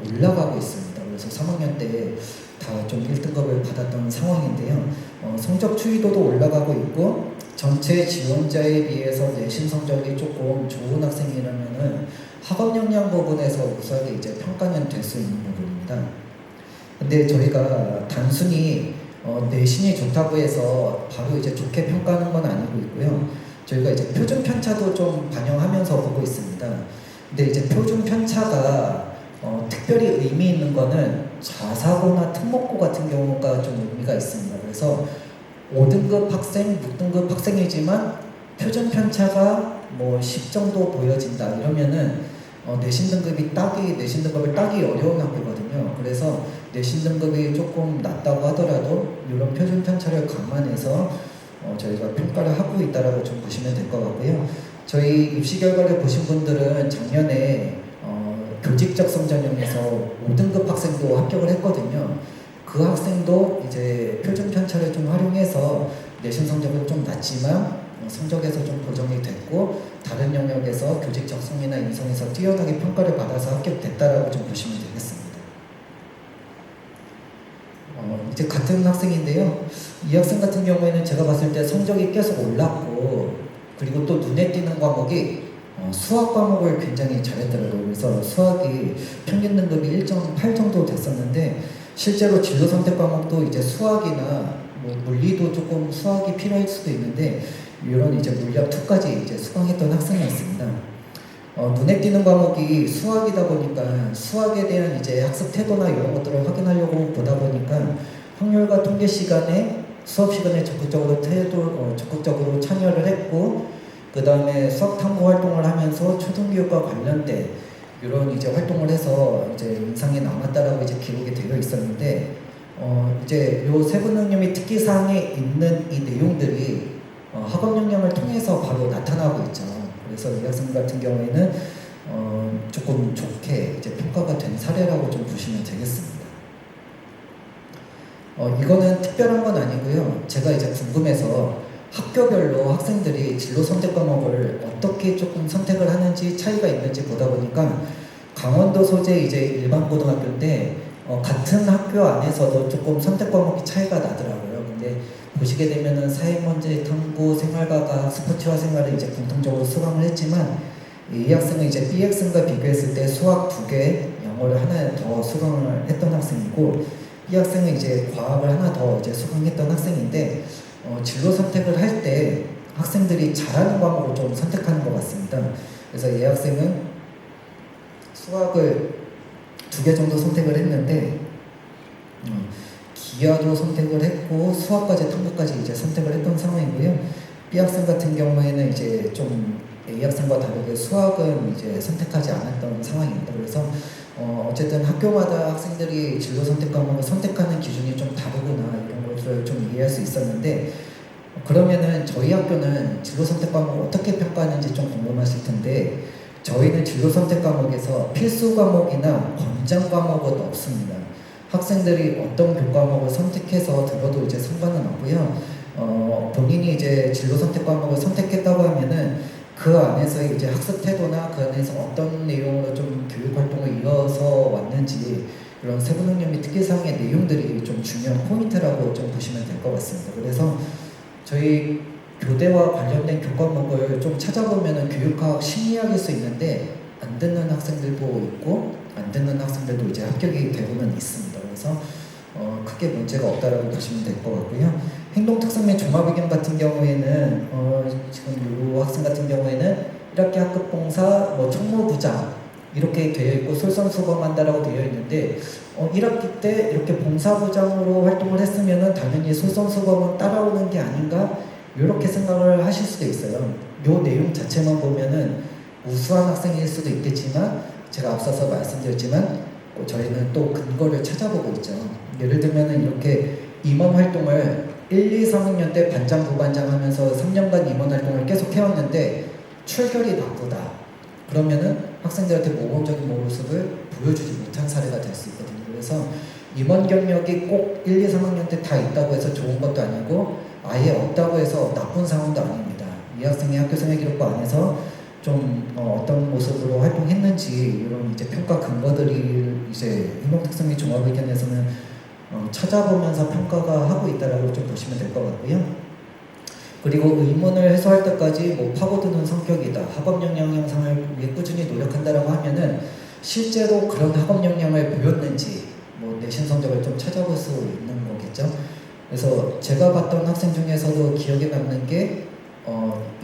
올라가고 있습니다. 그래서 3학년 때 다 좀 1등급을 받았던 상황인데요. 성적 추이도도 올라가고 있고, 전체 지원자에 비해서 내신 성적이 조금 좋은 학생이라면은 학업 역량 부분에서 우수하게 이제 평가는 될 수 있는 부분입니다. 근데 저희가 단순히 내신이 좋다고 해서 바로 이제 좋게 평가하는 건 아니고 있고요. 저희가 이제 표준 편차도 좀 반영하면서 보고 있습니다. 근데 이제 표준 편차가 특별히 의미 있는 거는 자사고나 특목고 같은 경우가 좀 의미가 있습니다. 그래서 5등급 학생, 6등급 학생이지만 표준 편차가 뭐 10 정도 보여진다 이러면은 내신 등급을 따기 어려운 학교거든요. 그래서 내신 등급이 조금 낮다고 하더라도 이런 표준 편차를 감안해서 저희가 평가를 하고 있다라고 좀 보시면 될 것 같고요. 저희 입시 결과를 보신 분들은 작년에 교직적 성전형에서 5등급 학생도 합격을 했거든요. 그 학생도 이제 표준 편차를 좀 활용해서 내신 성적은 좀 낮지만 성적에서 좀 보정이 됐고 다른 영역에서 교직 적성이나 인성에서 뛰어나게 평가를 받아서 합격됐다라고 좀 보시면 되겠습니다. 이제 같은 학생인데요. 이 학생 같은 경우에는 제가 봤을 때 성적이 계속 올랐고 그리고 또 눈에 띄는 과목이 수학 과목을 굉장히 잘했더라고요. 그래서 수학이 평균 등급이 1.8 정도 됐었는데 실제로 진로 선택 과목도 이제 수학이나 뭐 물리도 조금 수학이 필요할 수도 있는데 이런 이제 물리학 2까지 이제 수강했던 학생이 있습니다. 눈에 띄는 과목이 수학이다 보니까 수학에 대한 이제 학습 태도나 이런 것들을 확인하려고 보다 보니까 확률과 통계 시간에 수업 시간에 적극적으로 참여를 했고 그 다음에 수학 탐구 활동을 하면서 초등교육과 관련된 이런 이제 활동을 해서 이제 인상이 남았다라고 이제 기록이 되어 있었는데 이제 요 세부능력및 특기사항에 있는 이 내용들이 학업 역량을 통해서 바로 나타나고 있죠. 그래서 이 학생 같은 경우에는 조금 좋게 이제 평가가 된 사례라고 좀 보시면 되겠습니다. 이거는 특별한 건 아니고요. 제가 이제 궁금해서 학교별로 학생들이 진로 선택 과목을 어떻게 조금 선택을 하는지 차이가 있는지 보다 보니까 강원도 소재 이제 일반 고등학교인데 같은 학교 안에서도 조금 선택 과목이 차이가 나더라고요. 근데 보시게 되면은 사회문제, 탐구, 생활과학, 스포츠화 생활을 이제 공통적으로 수강을 했지만 이 학생은 이제 B 학생과 비교했을 때 수학 2개, 영어를 하나 더 수강을 했던 학생이고 이 학생은 이제 과학을 하나 더 이제 수강했던 학생인데 진로 선택을 할 때 학생들이 잘하는 과목을 좀 선택하는 것 같습니다. 그래서 이 학생은 수학을 2개 정도 선택을 했는데 기하도 선택을 했고 수학까지 탐구까지 이제 선택을 했던 상황이고요. B 학생 같은 경우에는 이제 좀 A 학생과 다르게 수학은 이제 선택하지 않았던 상황입니다. 그래서 어쨌든 학교마다 학생들이 진로 선택 과목을 선택하는 기준이 좀 다르구나 이런 것을 좀 이해할 수 있었는데 그러면은 저희 학교는 진로 선택 과목을 어떻게 평가하는지 좀 궁금하실 텐데 저희는 진로 선택 과목에서 필수 과목이나 권장 과목은 없습니다. 학생들이 어떤 교과목을 선택해서 들어도 이제 상관은 없고요. 본인이 이제 진로 선택 과목을 선택했다고 하면은 그 안에서 이제 학습 태도나 그 안에서 어떤 내용으로 좀 교육 활동을 이어서 왔는지 이런 세부능력 및 특기사항의 내용들이 좀 중요한 포인트라고 좀 보시면 될 것 같습니다. 그래서 저희 교대와 관련된 교과목을 좀 찾아보면은 교육학, 심리학일 수 있는데 안 듣는 학생들도 있고 안 듣는 학생들도 이제 합격이 대부분 있습니다. 그래서 크게 문제가 없다라고 보시면 될 것 같고요. 행동 특성 및 종합 의견 같은 경우에는 지금 이 학생 같은 경우에는 1학기 학급 봉사, 총무부장 이렇게 되어 있고 솔선수범한다라고 되어 있는데 1학기 때 이렇게 봉사부장으로 활동을 했으면은 당연히 솔선수범은 따라오는 게 아닌가 이렇게 생각을 하실 수도 있어요. 이 내용 자체만 보면은 우수한 학생일 수도 있겠지만 제가 앞서서 말씀드렸지만 저희는 또 근거를 찾아보고 있죠. 예를 들면은 이렇게 임원 활동을 1, 2, 3학년 때 반장, 부반장 하면서 3년간 임원 활동을 계속 해왔는데 출결이 나쁘다. 그러면은 학생들한테 모범적인 모습을 보여주지 못한 사례가 될 수 있거든요. 그래서 임원 경력이 꼭 1, 2, 3학년 때 다 있다고 해서 좋은 것도 아니고 아예 없다고 해서 나쁜 상황도 아닙니다. 이 학생의 학교생활 기록부 안에서 좀 어떤 모습으로 활동했는지 이런 이제 평가 근거들이 이제 행동 특성 및 종합 의견에서는 찾아보면서 평가가 하고 있다라고 좀 보시면 될 것 같고요. 그리고 의문을 해소할 때까지 뭐 파고드는 성격이다, 학업 역량 향상을 위해 꾸준히 노력한다라고 하면은 실제로 그런 학업 역량을 보였는지 뭐 내신 성적을 좀 찾아볼 수 있는 거겠죠. 그래서 제가 봤던 학생 중에서도 기억에 남는 게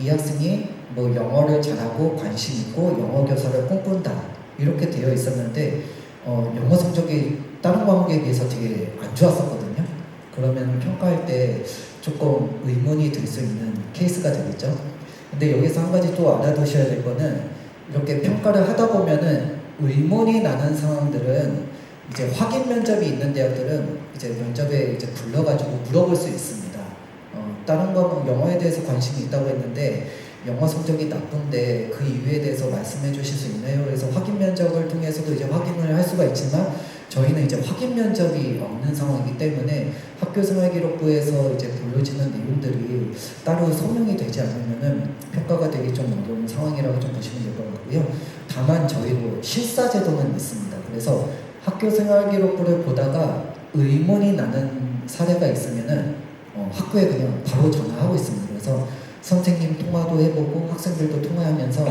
이 학생이 뭐 영어를 잘하고 관심 있고 영어 교사를 꿈꾼다 이렇게 되어 있었는데 영어 성적이 다른 과목에 비해서 되게 안 좋았었거든요. 그러면 평가할 때 조금 의문이 들 수 있는 케이스가 되겠죠. 근데 여기서 한 가지 또 알아두셔야 될 거는 이렇게 평가를 하다 보면은 의문이 나는 상황들은 이제 확인 면접이 있는 대학들은 이제 면접에 이제 불러가지고 물어볼 수 있습니다. 다른 과목 영어에 대해서 관심이 있다고 했는데 영어 성적이 나쁜데 그 이유에 대해서 말씀해 주실 수 있나요? 그래서 확인 면접을 통해서도 이제 확인을 할 수가 있지만 저희는 이제 확인 면접이 없는 상황이기 때문에 학교생활기록부에서 이제 보여지는 내용들이 따로 소명이 되지 않으면은 평가가 되기 좀 어려운 상황이라고 좀 보시면 될 것 같고요. 다만 저희도 실사제도는 있습니다. 그래서 학교생활기록부를 보다가 의문이 나는 사례가 있으면은 학교에 그냥 바로 전화하고 있습니다. 그래서 선생님 통화도 해보고 학생들도 통화하면서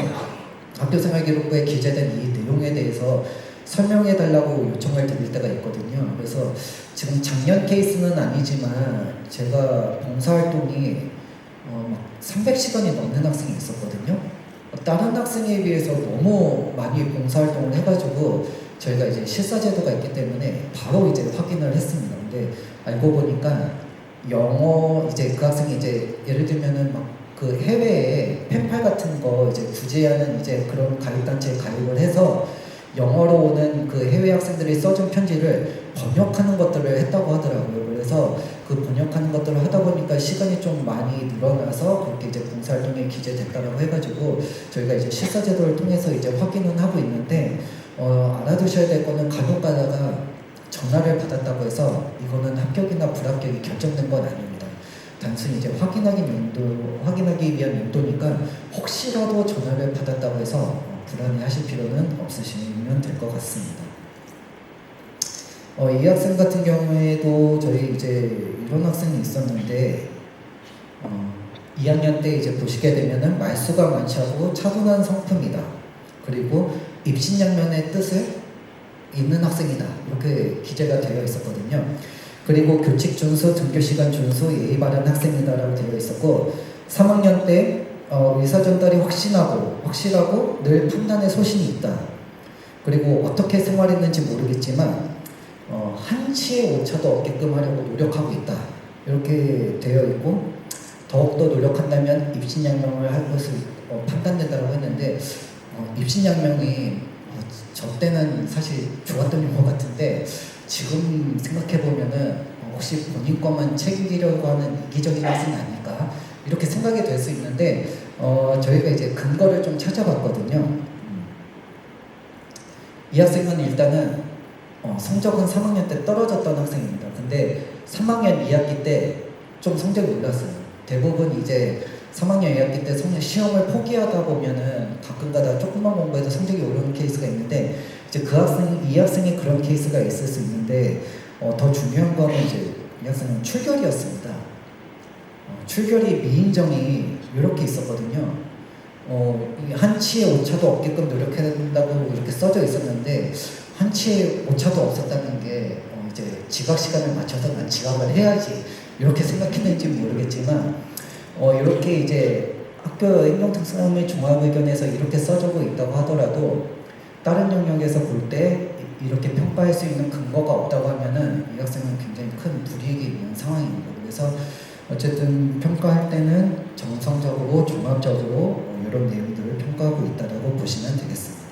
학교생활기록부에 기재된 이 내용에 대해서 설명해달라고 요청을 드릴 때가 있거든요. 그래서 지금 작년 케이스는 아니지만 제가 봉사활동이 막 300시간이 넘는 학생이 있었거든요. 다른 학생에 비해서 너무 많이 봉사활동을 해가지고 저희가 이제 실사제도가 있기 때문에 바로 이제 확인을 했습니다. 근데 알고 보니까 영어 이제 그 학생이 이제 예를 들면은 막 그 해외에 펜팔 같은 거 이제 구제하는 이제 그런 가입단체에 가입을 해서 영어로 오는 그 해외 학생들이 써준 편지를 번역하는 것들을 했다고 하더라고요. 그래서 그 번역하는 것들을 하다 보니까 시간이 좀 많이 늘어나서 그렇게 이제 봉사활동에 기재됐다라고 해가지고 저희가 이제 실사제도를 통해서 이제 확인은 하고 있는데 알아두셔야 될 거는 간혹 가다가 전화를 받았다고 해서 이거는 합격이나 불합격이 결정된 건 아닙니다. 단순히 이제 확인하기 위한 용도니까 혹시라도 전화를 받았다고 해서 불안해하실 필요는 없으시면 될 것 같습니다. 이 학생 같은 경우에도 저희 이제 이런 학생이 있었는데 2학년 때 이제 보시게 되면은 말수가 많지 않고 차분한 성품이다. 그리고 입신양면의 뜻을 있는 학생이다. 이렇게 기재가 되어 있었거든요. 그리고 교칙 준수, 등교시간 준수, 예의 바른 학생이다라고 되어 있었고 3학년 때 의사 전달이 확실하고 늘 판단에 소신이 있다. 그리고 어떻게 생활했는지 모르겠지만 한치의 오차도 없게끔 하려고 노력하고 있다. 이렇게 되어 있고 더욱더 노력한다면 입신양명을 할 것을 판단된다고 했는데 입신양명이 저 때는 사실 좋았던 용어 같은데 지금 생각해보면은 혹시 본인 것만 책임지려고 하는 이기적인 학생이 아닐까 이렇게 생각이 될 수 있는데 저희가 이제 근거를 좀 찾아봤거든요. 이 학생은 일단은 성적은 3학년 때 떨어졌던 학생입니다. 근데 3학년 2학기 때 좀 성적이 올랐어요. 대부분 이제 3학년 2학기 때 시험을 포기하다 보면은 가끔가다 조금만 공부해도 성적이 오르는 케이스가 있는데 이제 이 학생이 그런 케이스가 있을 수 있는데 더 중요한 거는 이제 이 학생은 출결이었습니다. 출결이 미인정이 이렇게 있었거든요. 한치의 오차도 없게끔 노력해야 된다고 이렇게 써져 있었는데 한치의 오차도 없었다는 게 이제 지각 시간을 맞춰서 난 지각을 해야지 이렇게 생각했는지 모르겠지만 이렇게 이제 학교 행정특성의 종합의견에서 이렇게 써주고 있다고 하더라도 다른 영역에서 볼 때 이렇게 평가할 수 있는 근거가 없다고 하면은 이 학생은 굉장히 큰 불이익이 있는 상황입니다. 그래서 어쨌든 평가할 때는 정성적으로 종합적으로 이런 내용들을 평가하고 있다고 보시면 되겠습니다.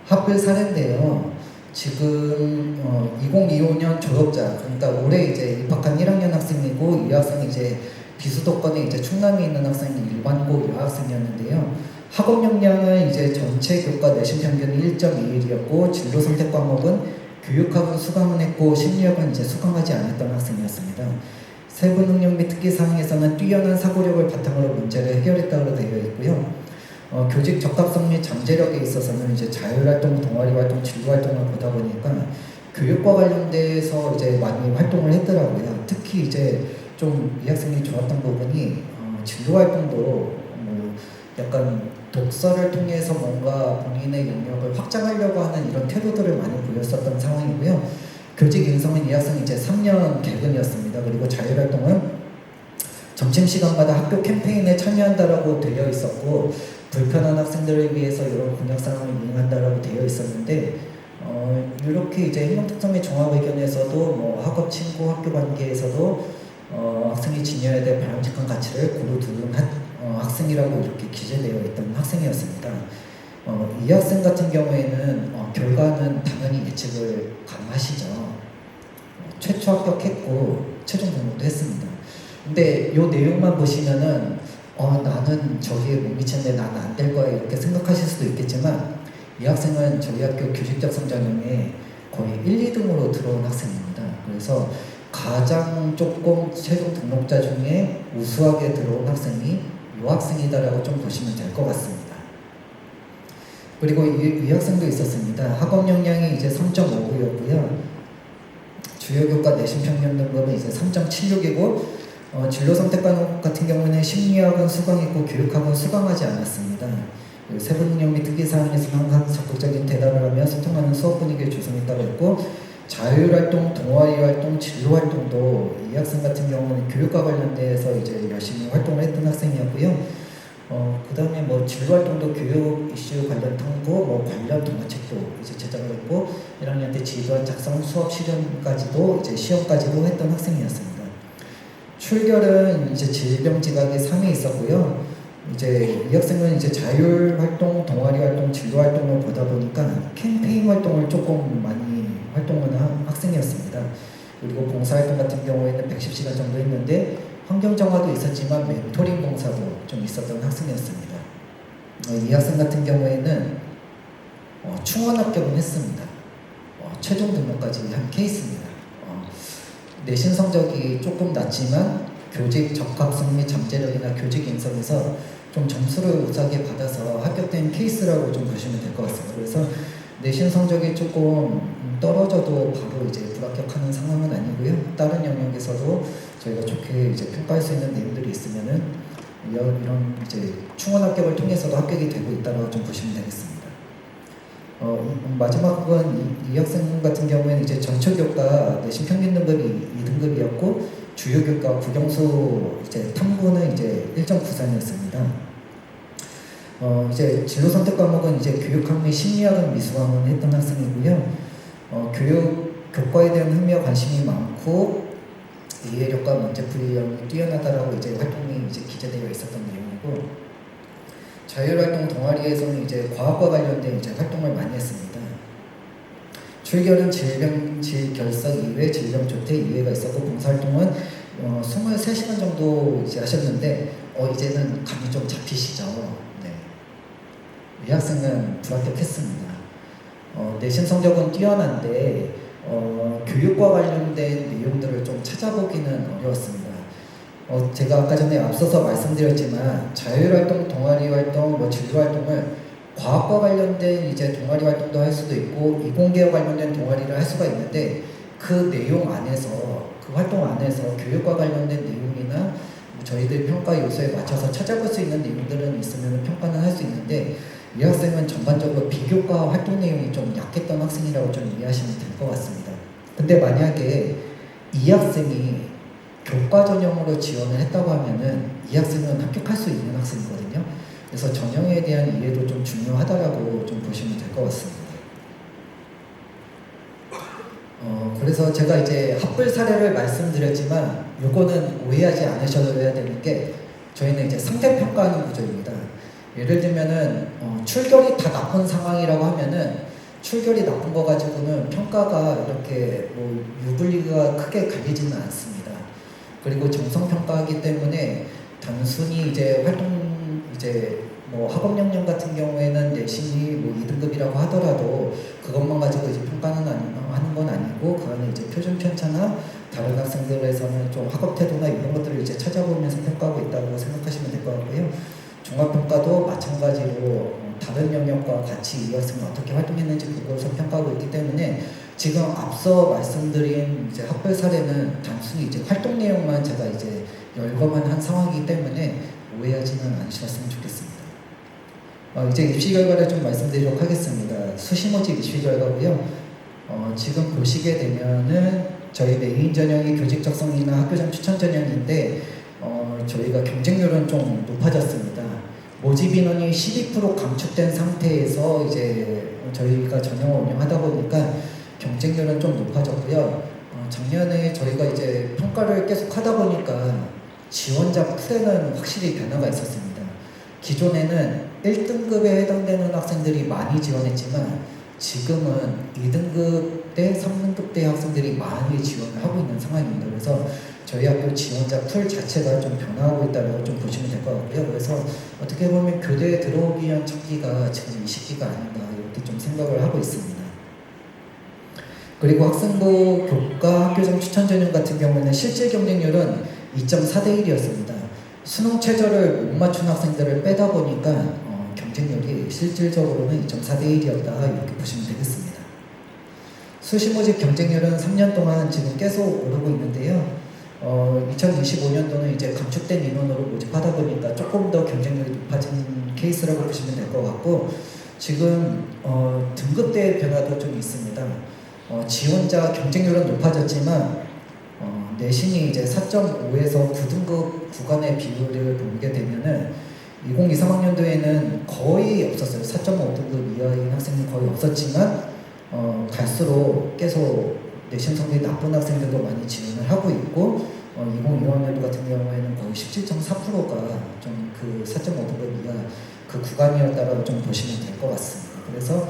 하필 사례인데요. 지금 2025년 졸업자, 그러니까 올해 이제 입학한 1학년 학생이고 이 학생이 이제 비수도권에 이제 충남에 있는 학생이 일반고 여학생이었는데요. 학업 역량은 이제 전체 교과 내신 평균이 1.21이었고 진로 선택 과목은 교육학은 수강은 했고 심리학은 이제 수강하지 않았던 학생이었습니다. 세부 능력 및 특기 사항에서는 뛰어난 사고력을 바탕으로 문제를 해결했다고 되어 있고요. 교직 적합성 및 잠재력에 있어서는 이제 자율활동, 동아리활동, 진로활동을 보다 보니까 교육과 관련돼서 이제 많이 활동을 했더라고요. 특히 이제 좀 이 학생이 좋았던 부분이 진로 활동도 약간 독서를 통해서 뭔가 본인의 영역을 확장하려고 하는 이런 태도들을 많이 보였었던 상황이고요. 교직 인성은 이 학생이 이제 3년 개근이었습니다. 그리고 자율활동은 점심시간마다 학교 캠페인에 참여한다라고 되어 있었고, 불편한 학생들을 위해서 이런 공약 사항을 이행한다라고 되어 있었는데, 이렇게 이제 행동 특성의 종합 의견에서도 뭐 학업 친구 학교 관계에서도 학생이 지녀야 될 바람직한 가치를 고루 두는 학생이라고 이렇게 기재되어 있던 학생이었습니다. 이 학생 같은 경우에는 결과는 당연히 예측을 가능하시죠. 최초 합격했고 최종 등록도 했습니다. 근데 이 내용만 보시면은 나는 저기에 못 미쳤는데 나는 안 될 거야 이렇게 생각하실 수도 있겠지만, 이 학생은 저희 학교 교직적 성장형에 거의 1, 2등으로 들어온 학생입니다. 그래서 가장 조금 최종 등록자 중에 우수하게 들어온 학생이 이 학생이다라고 좀 보시면 될 것 같습니다. 그리고 이 학생도 있었습니다. 학업 역량이 이제 3.59였고요. 주요 교과 내신 평균 등급은 이제 3.76이고, 진로 선택 과목 같은 경우는 심리학은 수강했고 교육학은 수강하지 않았습니다. 세부 능력 및 특기 사항에서 항상 적극적인 대답을 하며 소통하는 수업 분위기를 조성했다고 했고, 자율활동, 동아리활동, 진로활동도 이 학생 같은 경우는 교육과 관련돼서 이제 열심히 활동을 했던 학생이었고요. 그 다음에 뭐 진로활동도 교육 이슈 관련 탐구, 뭐 관련 동화책도 이제 제작을 했고, 1학년 때 지도안 작성, 수업 실현까지도 이제 시험까지도 했던 학생이었습니다. 출결은 이제 질병 지각이 3위 있었고요. 이제 이 학생은 이제 자율활동, 동아리활동, 진로활동을 보다 보니까 캠페인 활동을 조금 많이 활동을 한 학생이었습니다. 그리고 봉사활동 같은 경우에는 110시간 정도 했는데, 환경정화도 있었지만 멘토링 봉사도 좀 있었던 학생이었습니다. 이 학생 같은 경우에는 충원 합격은 했습니다. 최종 등록까지 한 케이스입니다. 내신 성적이 조금 낮지만 교직 적합성 및 잠재력이나 교직 인성에서 좀 점수를 우수하게 받아서 합격된 케이스라고 좀 보시면 될 것 같습니다. 그래서 내신 성적이 조금 떨어져도 바로 이제 불합격하는 상황은 아니고요. 다른 영역에서도 저희가 좋게 이제 평가할 수 있는 내용들이 있으면은 이런 이제 충원 합격을 통해서도 합격이 되고 있다고 좀 보시면 되겠습니다. 마지막은 이 학생 같은 경우에는 이제 전체 교과 내신 평균 등급이 2등급이었고, 주요 교과 국영수 이제 탐구는 이제 1.93이었습니다. 이제 진로 선택 과목은 이제 교육학 및 심리학은 미수학은 했던 학생이고요. 교과에 대한 흥미와 관심이 많고 이해력과 문제풀이력이 뛰어나다라고 이제 활동이 이제 기재되어 있었던 내용이고, 자율활동 동아리에서는 이제 과학과 관련된 이제 활동을 많이 했습니다. 출결은 질결석 2회, 질병 조퇴 2회가 있었고, 봉사활동은 23시간 정도 이제 하셨는데, 이제는 감이 좀 잡히시죠? 네. 이 학생은 불합격했습니다. 내신 성적은 뛰어난데, 교육과 관련된 내용들을 좀 찾아보기는 어려웠습니다. 제가 아까 전에 앞서서 말씀드렸지만 자율활동, 동아리활동, 뭐 진로활동을 과학과 관련된 이제 동아리활동도 할 수도 있고 이공계와 관련된 동아리를 할 수가 있는데, 그 내용 안에서, 그 활동 안에서 교육과 관련된 내용이나 저희들 평가 요소에 맞춰서 찾아볼 수 있는 내용들은 있으면 평가는 할 수 있는데, 이 학생은 전반적으로 비교과 활동 내용이 좀 약했던 학생이라고 좀 이해하시면 될 것 같습니다. 근데 만약에 이 학생이 교과 전형으로 지원을 했다고 하면은 이 학생은 합격할 수 있는 학생이거든요. 그래서 전형에 대한 이해도 좀 중요하다라고 좀 보시면 될 것 같습니다. 그래서 제가 이제 합불 사례를 말씀드렸지만 요거는 오해하지 않으셔야 되는 게, 저희는 이제 상대평가하는 구조입니다. 예를 들면은 출결이 다 나쁜 상황이라고 하면은 출결이 나쁜 거 가지고는 평가가 이렇게 뭐 유불리가 크게 갈리지는 않습니다. 그리고 정성평가하기 때문에 단순히 이제 활동 이제 뭐 학업 역량 같은 경우에는 내신이 뭐 2등급이라고 하더라도 그것만 가지고 이제 평가는 하는 건 아니고, 그 안에 이제 표준 편차나 다른 학생들에서는 좀 학업 태도나 이런 것들을 이제 찾아보면서 평가하고 있다고 생각하시면 될 것 같고요. 종합평가도 마찬가지로 다른 영역과 같이 이 학생이 어떻게 활동했는지 그것을 평가하고 있기 때문에 지금 앞서 말씀드린 이제 학별 사례는 단순히 이제 활동 내용만 제가 이제 열거만 한 상황이기 때문에 오해하지는 않으셨으면 좋겠습니다. 이제 입시 결과를 좀 말씀드리도록 하겠습니다. 수시모집 입시 결과고요. 지금 보시게 되면은 저희 메인 전형이 교직 적성이나 학교장 추천 전형인데 저희가 경쟁률은 좀 높아졌습니다. 모집 인원이 12% 감축된 상태에서 이제 저희가 전형을 운영하다 보니까 경쟁률은 좀 높아졌고요. 작년에 저희가 이제 평가를 계속 하다 보니까 지원자 풀에는 확실히 변화가 있었습니다. 기존에는 1등급에 해당되는 학생들이 많이 지원했지만 지금은 2등급 대 3등급 대 학생들이 많이 지원을 하고 있는 상황입니다. 그래서 저희 학교 지원자 풀 자체가 좀 변화하고 있다고 좀 보시면 될 것 같고요. 그래서 어떻게 보면 교대에 들어오기 위한 첫기가 지금 이 시기가 아닌가 이렇게 좀 생각을 하고 있습니다. 그리고 학생부 교과 학교장 추천 전형 같은 경우에는 실제 경쟁률은 2.4대 1이었습니다. 수능 최저를 못 맞춘 학생들을 빼다 보니까 경쟁률이 실질적으로는 2.4대 1이었다 이렇게 보시면 되겠습니다. 수시모집 경쟁률은 3년 동안 지금 계속 오르고 있는데요. 2025년도는 이제 감축된 인원으로 모집하다 보니까 조금 더 경쟁률이 높아진 케이스라고 보시면 될 것 같고 지금 등급대 변화도 좀 있습니다. 지원자 경쟁률은 높아졌지만 내신이 이제 4.5에서 9등급 구간의 비율을 보게 되면은 2023학년도에는 거의 없었어요. 4.5등급 이하인 학생이 거의 없었지만 갈수록 계속 내신 성적이 나쁜 학생들도 많이 지원을 하고 있고 2025학년도 같은 경우에는 거의 17.4%가 좀 그 4.5등급 이하 그 구간이었다고 좀 보시면 될 것 같습니다. 그래서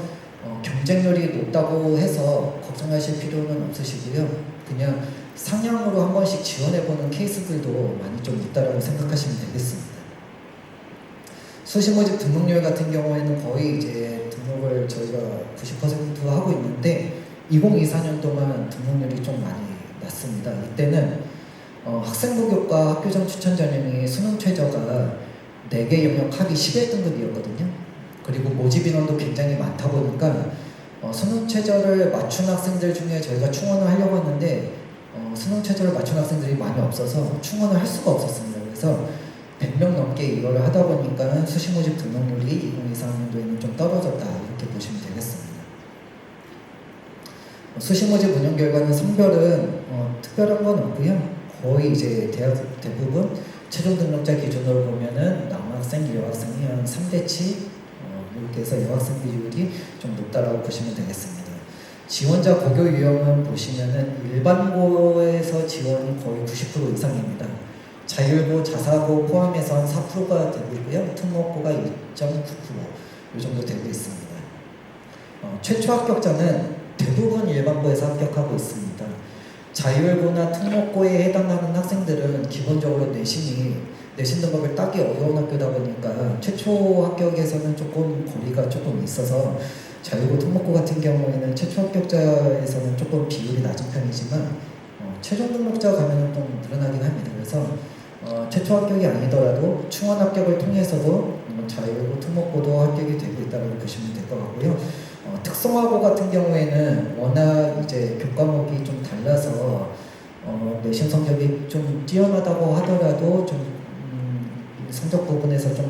경쟁률이 높다고 해서 걱정하실 필요는 없으시고요. 그냥 상향으로 한 번씩 지원해보는 케이스들도 많이 좀 있다라고 생각하시면 되겠습니다. 수시모집 등록률 같은 경우에는 거의 이제 등록을 저희가 90% 하고 있는데 2024년도만 등록률이 좀 많이 낮습니다. 이때는 학생부 교과 학교장 추천 전형이 수능 최저가 4개 영역 합이 11등급이었거든요. 그리고 모집 인원도 굉장히 많다 보니까 수능 최저를 맞춘 학생들 중에 저희가 충원을 하려고 하는데 수능 최저를 맞춘 학생들이 많이 없어서 충원을 할 수가 없었습니다. 그래서 100명 넘게 이거를 하다 보니까 수시모집 등록률이 2024년도에는 좀 떨어졌다 이렇게 보시면 되겠습니다. 수시모집 운영 결과는 성별은 특별한 건 없고요. 거의 이제 대학 대부분 최종 등록자 기준으로 보면은 남학생, 여학생이 한 3대7 이렇게 해서 여학생 비율이 좀 높다라고 보시면 되겠습니다. 지원자 고교 유형은 보시면은 일반고에서 지원이 거의 90% 이상입니다. 자율고, 자사고 포함해서 한 4%가 되고 있고요. 특목고가 2.9% 이 정도 되고 있습니다. 최초 합격자는 대부분 일반고에서 합격하고 있습니다. 자율고나 특목고에 해당하는 학생들은 기본적으로 내신 등급을 따기 어려운 학교다 보니까 최초 합격에서는 조금 거리가 조금 있어서 자율고 특목고 같은 경우에는 최초 합격자에서는 조금 비율이 낮은 편이지만 최종 등록자 가면은 좀 늘어나긴 합니다. 그래서 최초 합격이 아니더라도 충원 합격을 통해서도 자율고 특목고도 합격이 되고 있다고 보시면 될 것 같고요. 특성화고 같은 경우에는 워낙 이제 교과목이 좀 달라서 내신 성적이 좀 뛰어나다고 하더라도 좀 성적 부분에서 좀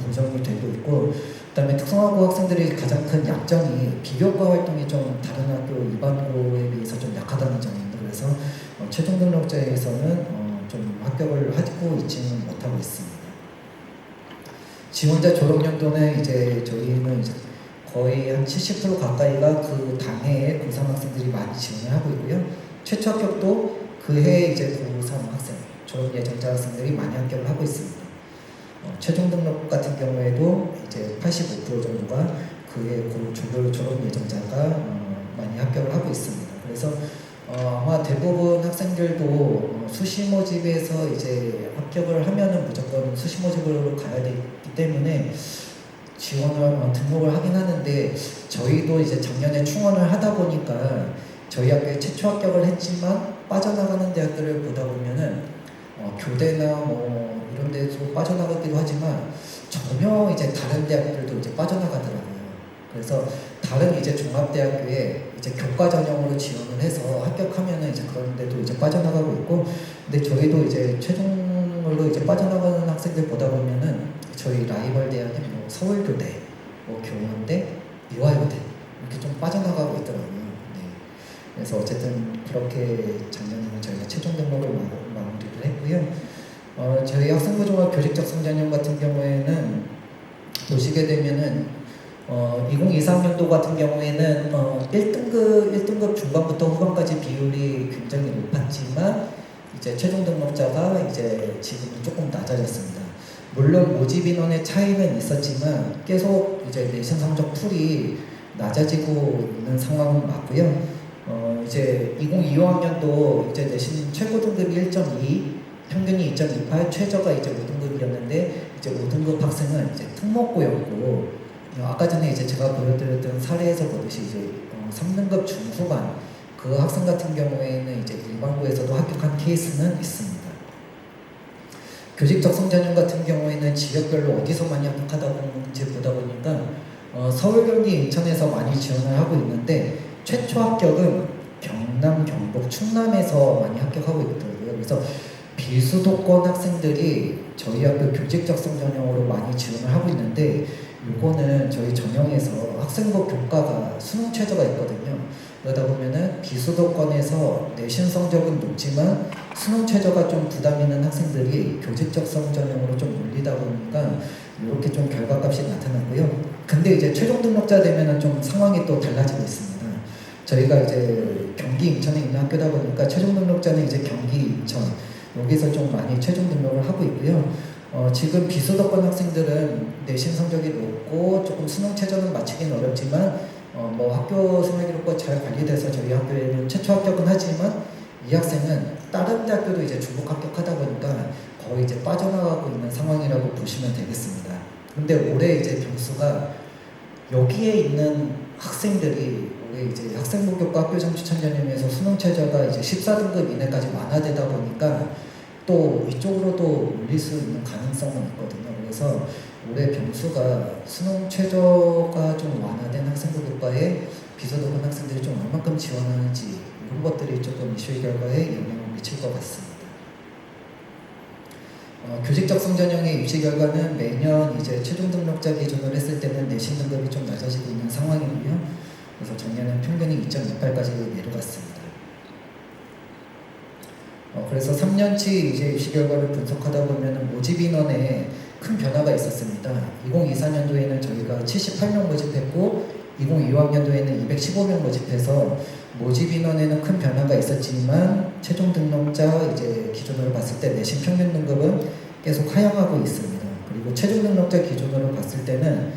보정이 되고 있고 그다음에 특성화고 학생들이 가장 큰 약점이 비교과 활동이 좀 다른 학교 일반고에 비해서 좀 약하다는 점입니다. 그래서 최종 등록자에서는 좀 합격을 하고 있지는 못하고 있습니다. 지원자 졸업 연도는 이제 저희는 이제 거의 한 70% 가까이가 그 당해에 고3 학생들이 많이 지원을 하고 있고요. 최초 합격도 그 해에 이제 고3 학생, 졸업 예정자 학생들이 많이 합격을 하고 있습니다. 최종 등록 같은 경우에도 이제 85% 정도가 그해 졸업 예정자가 많이 합격을 하고 있습니다. 그래서 아마 대부분 학생들도 수시 모집에서 이제 합격을 하면은 무조건 수시 모집으로 가야 되기 때문에 지원을 등록을 하긴 하는데 저희도 이제 작년에 충원을 하다 보니까 저희 학교에 최초 합격을 했지만 빠져나가는 대학들을 보다 보면은 교대나 뭐 이런 데서 빠져나가기도 하지만 전혀 이제 다른 대학들도 이제 빠져나가더라고요. 그래서 다른 이제 종합대학교에 이제 교과 전형으로 지원을 해서 합격하면은 이제 그런 데도 이제 빠져나가고 있고, 근데 저희도 이제 최종으로 이제 빠져나가는 학생들 보다 보면은 저희 라이벌 대학이 뭐 서울교대, 뭐 교원대, 이화여대 이렇게 좀 빠져나가고 있더라고요. 네. 그래서 어쨌든 그렇게 작년에는 저희가 최종 등록을 마무리를 했고요. 저희 학생부 종합 교직적 성장형 같은 경우에는 보시게 되면은 2023학년도 같은 경우에는 1등급 중반부터 후반까지 비율이 굉장히 높았지만 이제 최종 등록자가 이제 지금은 조금 낮아졌습니다. 물론 모집 인원의 차이는 있었지만 계속 이제 내신 성적 풀이 낮아지고 있는 상황은 맞고요. 이제 2025학년도 이제 내신 최고 등급이 1.2, 평균이 2.28, 최저가 이제 5등급이었는데 이제 5등급 학생은 이제 특목고였고, 아까 전에 이제 제가 보여드렸던 사례에서 보듯이 이제 3등급 중후반 그 학생 같은 경우에는 이제 일반고에서도 합격한 케이스는 있습니다. 교직적 성장형 같은 경우에는 지역별로 어디서 많이 합격하다 보다 보니까 서울, 경기, 인천에서 많이 지원을 하고 있는데 최초 합격은 경남, 경북, 충남에서 많이 합격하고 있더라고요. 그래서 비수도권 학생들이 저희 학교 교직적 성장형으로 많이 지원을 하고 있는데, 요거는 저희 전형에서 학생부 교과가 수능 최저가 있거든요. 그러다 보면은 비수도권에서 내신 성적은 높지만 수능 최저가 좀 부담 있는 학생들이 교직적 성전형으로 좀 몰리다 보니까 이렇게 좀 결과값이 나타났고요. 근데 이제 최종 등록자 되면은 좀 상황이 또 달라지고 있습니다. 저희가 이제 경기 인천에 있는 학교다 보니까 최종 등록자는 이제 경기 인천 여기서 좀 많이 최종 등록을 하고 있고요. 지금 비수도권 학생들은 내신 성적이 높고 조금 수능 최저는 맞추기는 어렵지만 뭐 학교 생활기록과 잘 관리돼서 저희 학교에는 최초 합격은 하지만 이 학생은 다른 대학교도 이제 중복 합격하다 보니까 거의 이제 빠져나가고 있는 상황이라고 보시면 되겠습니다. 근데 올해 이제 병수가 여기에 있는 학생들이 올해 이제 학생부교과 학교장 추천 전형에서 수능 최저가 이제 14등급 이내까지 완화되다 보니까 또 이쪽으로도 올릴 수 있는 가능성은 있거든요. 그래서 올해 병수가 수능 최저가 좀 완화된 학생부교과에 비수도권 학생들이 좀 얼마큼 지원하는지 이런 것들이 조금 이슈 결과에 영향을 미칠 것 같습니다. 교직적 성전형의 입시 결과는 매년 이제 최종 등록자 기준으로 했을 때는 내신 등급이 좀 낮아지고 있는 상황이고요. 그래서 작년엔 평균이 2.28까지 내려갔습니다. 그래서 3년치 이제 입시 결과를 분석하다 보면 모집 인원에 큰 변화가 있었습니다. 2024년도에는 저희가 78명 모집했고 2025학년도에는 215명 모집해서 모집 인원에는 큰 변화가 있었지만 최종 등록자 이제 기준으로 봤을 때 내신 평균 등급은 계속 하향하고 있습니다. 그리고 최종 등록자 기준으로 봤을 때는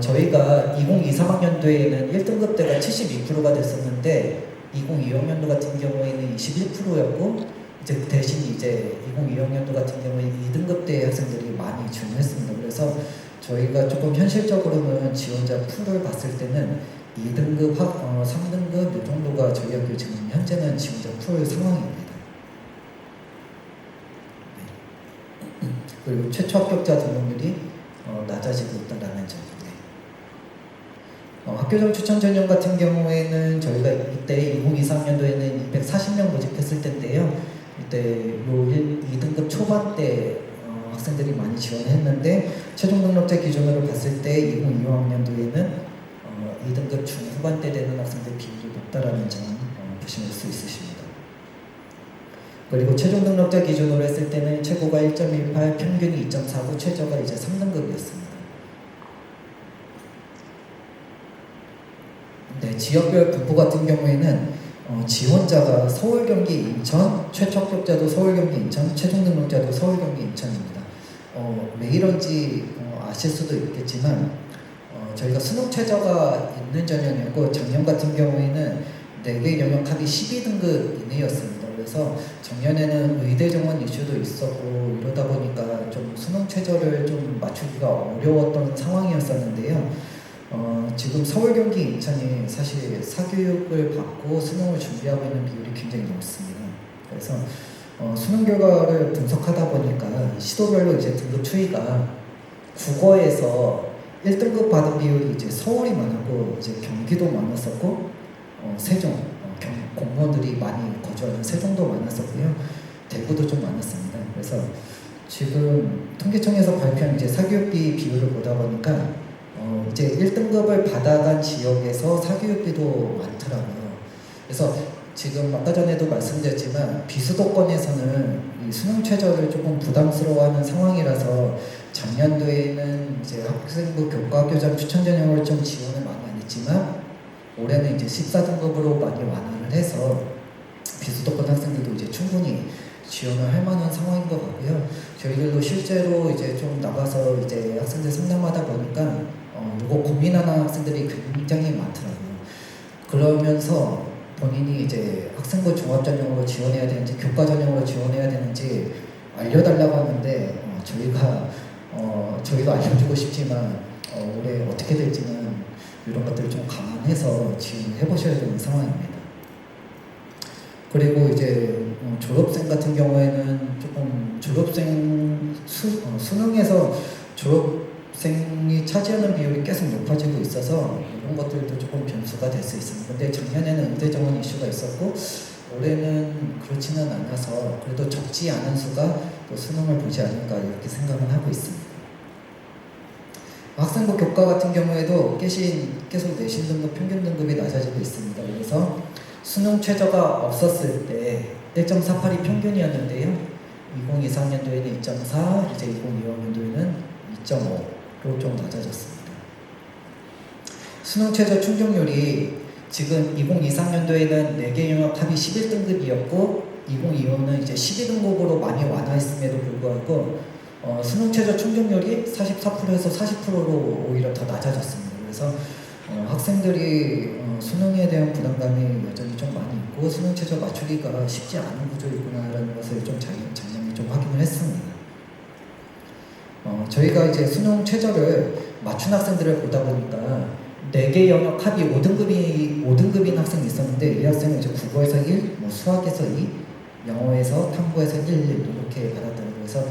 저희가 2023학년도에는 1등급대가 72%가 됐었는데 2025학년도 같은 경우에는 21%였고 이제 대신 이제 2025학년도 같은 경우에 2등급대 학생들이 많이 지원했습니다. 그래서 저희가 조금 현실적으로는 지원자 풀을 봤을 때는 2등급, 3등급 이 정도가 저희 학교 지금 현재는 지원자 풀 상황입니다. 네. 그리고 최초 합격자 등록률이 낮아지고 있다는 점. 학교장 추천 전형 같은 경우에는 저희가 이때 2023년도에는 240명 모집했을 텐데요. 이때 요 2등급 초반대 학생들이 많이 지원했는데 최종 등록자 기준으로 봤을 때 2025학년도에는 2등급 중후반대 되는 학생들 비율이 높다라는 점 보실 수 있으십니다. 그리고 최종 등록자 기준으로 했을 때는 최고가 1.18, 평균이 2.49, 최저가 이제 3등급이었습니다. 네, 지역별 분포 같은 경우에는 지원자가 서울, 경기, 인천, 최초 합격자도 서울, 경기, 인천, 최종 등록자도 서울, 경기, 인천입니다. 왜 이런지 아실 수도 있겠지만 저희가 수능 최저가 있는 전형이었고 작년 같은 경우에는 4개 영역 합이 12등급 이내였습니다. 그래서 작년에는 의대 정원 이슈도 있었고 이러다 보니까 좀 수능 최저를 좀 맞추기가 어려웠던 상황이었었는데요. 지금 서울, 경기, 인천이 사실 사교육을 받고 수능을 준비하고 있는 비율이 굉장히 높습니다. 그래서 수능 결과를 분석하다 보니까 시도별로 이제 등급 추이가 국어에서 1등급 받은 비율이 이제 서울이 많았고 이제 경기도 많았었고 세종 공무원들이 많이 거주하는 세종도 많았었고요. 대구도 좀 많았습니다. 그래서 지금 통계청에서 발표한 이제 사교육비 비율을 보다 보니까 이제 1등급을 받아간 지역에서 사교육비도 많더라고요. 그래서 지금 아까 전에도 말씀드렸지만 비수도권에서는 이 수능 최저를 조금 부담스러워하는 상황이라서 작년도에는 이제 학생부 교과교장 추천 전형을 좀 지원을 많이 안 했지만 올해는 이제 14등급으로 많이 완화를 해서 비수도권 학생들도 이제 충분히 지원을 할 만한 상황인 것 같고요. 저희들도 실제로 이제 좀 나가서 이제 학생들 상담하다 보니까 이거 고민하는 학생들이 굉장히 많더라고요. 그러면서 본인이 이제 학생부 종합 전형으로 지원해야 되는지 교과 전형으로 지원해야 되는지 알려달라고 하는데 저희가 알려주고 싶지만 올해 어떻게 될지는 이런 것들을 좀 감안해서 지원해 보셔야 되는 상황입니다. 그리고 이제 졸업생 같은 경우에는 조금 수능에서 졸업생이 차지하는 비율이 계속 높아지고 있어서 이런 것들도 조금 변수가 될 수 있습니다. 근데 작년에는 의대 정원 이슈가 있었고 올해는 그렇지는 않아서 그래도 적지 않은 수가 또 수능을 보지 않을까 이렇게 생각은 하고 있습니다. 학생부 교과 같은 경우에도 계속 내신 등급 평균 등급이 낮아지고 있습니다. 그래서 수능 최저가 없었을 때 1.48이 평균이었는데요. 2023년도에는 2.4, 이제 2025년도에는 2.5로 좀 낮아졌습니다. 수능 최저 충족률이 지금 2023년도에는 4개 영역 합이 11등급이었고 2025는 이제 12등급으로 많이 완화했음에도 불구하고 수능 최저 충족률이 44%에서 40%로 오히려 더 낮아졌습니다. 그래서 학생들이 수능에 대한 부담감이 여전히 좀 많이 있고 수능 최저 맞추기가 쉽지 않은 구조이구나라는 것을 좀 작년에 좀 확인을 했습니다. 저희가 이제 수능 최저를 맞춘 학생들을 보다 보니까 4개 영역 합이 5등급인 학생이 있었는데 이 학생은 이제 국어에서 1, 수학에서 2, 영어에서 탐구에서 1 이렇게 받았다고. 그래서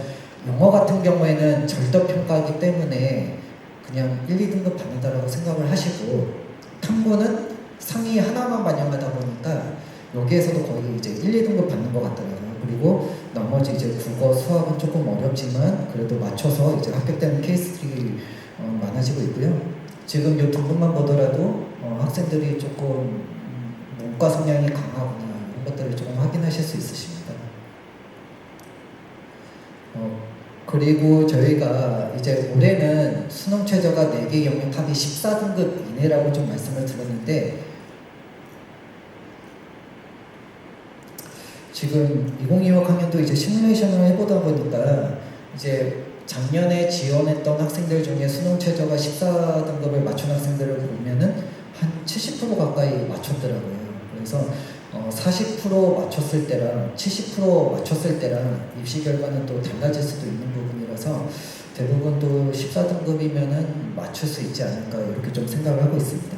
영어 같은 경우에는 절대평가이기 때문에 그냥 1, 2등급 받는다라고 생각을 하시고 탐구는 상위 하나만 반영하다 보니까 여기에서도 거의 이제 1, 2등급 받는 것 같더라고요. 그리고 나머지 이제 국어, 수학은 조금 어렵지만 그래도 맞춰서 이제 합격되는 케이스들이 많아지고 있고요. 지금 이 등급만 보더라도 학생들이 조금 문과 성향이 강하구나 이런 것들을 조금 확인하실 수 있으십니다. 그리고 저희가 이제 올해는 수능 최저가 4개 영역 합이 14등급 이내라고 좀 말씀을 드렸는데 지금 2025학년도 이제 시뮬레이션을 해보다 보니까 이제 작년에 지원했던 학생들 중에 수능 최저가 14등급을 맞춘 학생들을 보면은 한 70% 가까이 맞췄더라고요. 그래서 40% 맞췄을 때랑 70% 맞췄을 때랑 입시 결과는 또 달라질 수도 있는 부분이라서 대부분 또 14등급이면은 맞출 수 있지 않을까 이렇게 좀 생각을 하고 있습니다.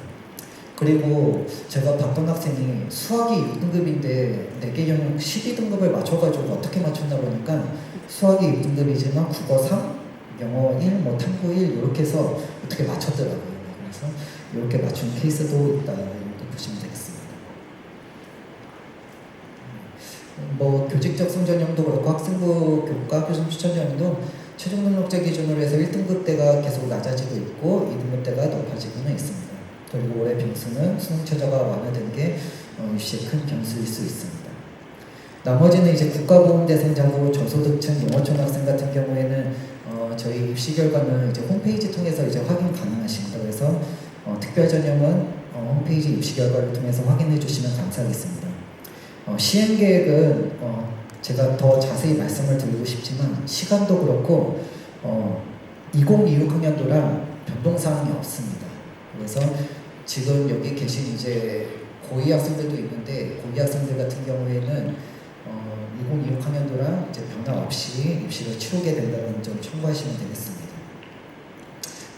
그리고 제가 봤던 학생이 수학이 6등급인데 4개 영역 12등급을 맞춰가지고 어떻게 맞췄나 보니까 수학이 6등급이지만 국어 3, 영어 1, 탐구 1 이렇게 해서 어떻게 맞췄더라고요. 그래서 이렇게 맞춘 케이스도 있다 이렇게 보시면 되겠습니다. 교직적 성전형도 그렇고 학생부 교과 교정 추천 전형도 최종 등록제 기준으로 해서 1등급대가 계속 낮아지고 있고 2등급대가 높아지고는 있습니다. 그리고 올해 변수는 수능 최저가 완화된 게 입시의 큰 변수일 수 있습니다. 나머지는 이제 국가보험 대상자고 저소득층 영어촌 학생 같은 경우에는 저희 입시 결과는 이제 홈페이지 통해서 이제 확인 가능하십니다. 그래서 특별 전형은 홈페이지 입시 결과를 통해서 확인해 주시면 감사하겠습니다. 시행 계획은 제가 더 자세히 말씀을 드리고 싶지만 시간도 그렇고 2026학년도랑 변동사항이 없습니다. 그래서 지금 여기 계신 이제 고2 학생들도 있는데 고2 학생들 같은 경우에는 2026학년도랑 이제 변화 없이 입시를 치르게 된다는 점 참고하시면 되겠습니다.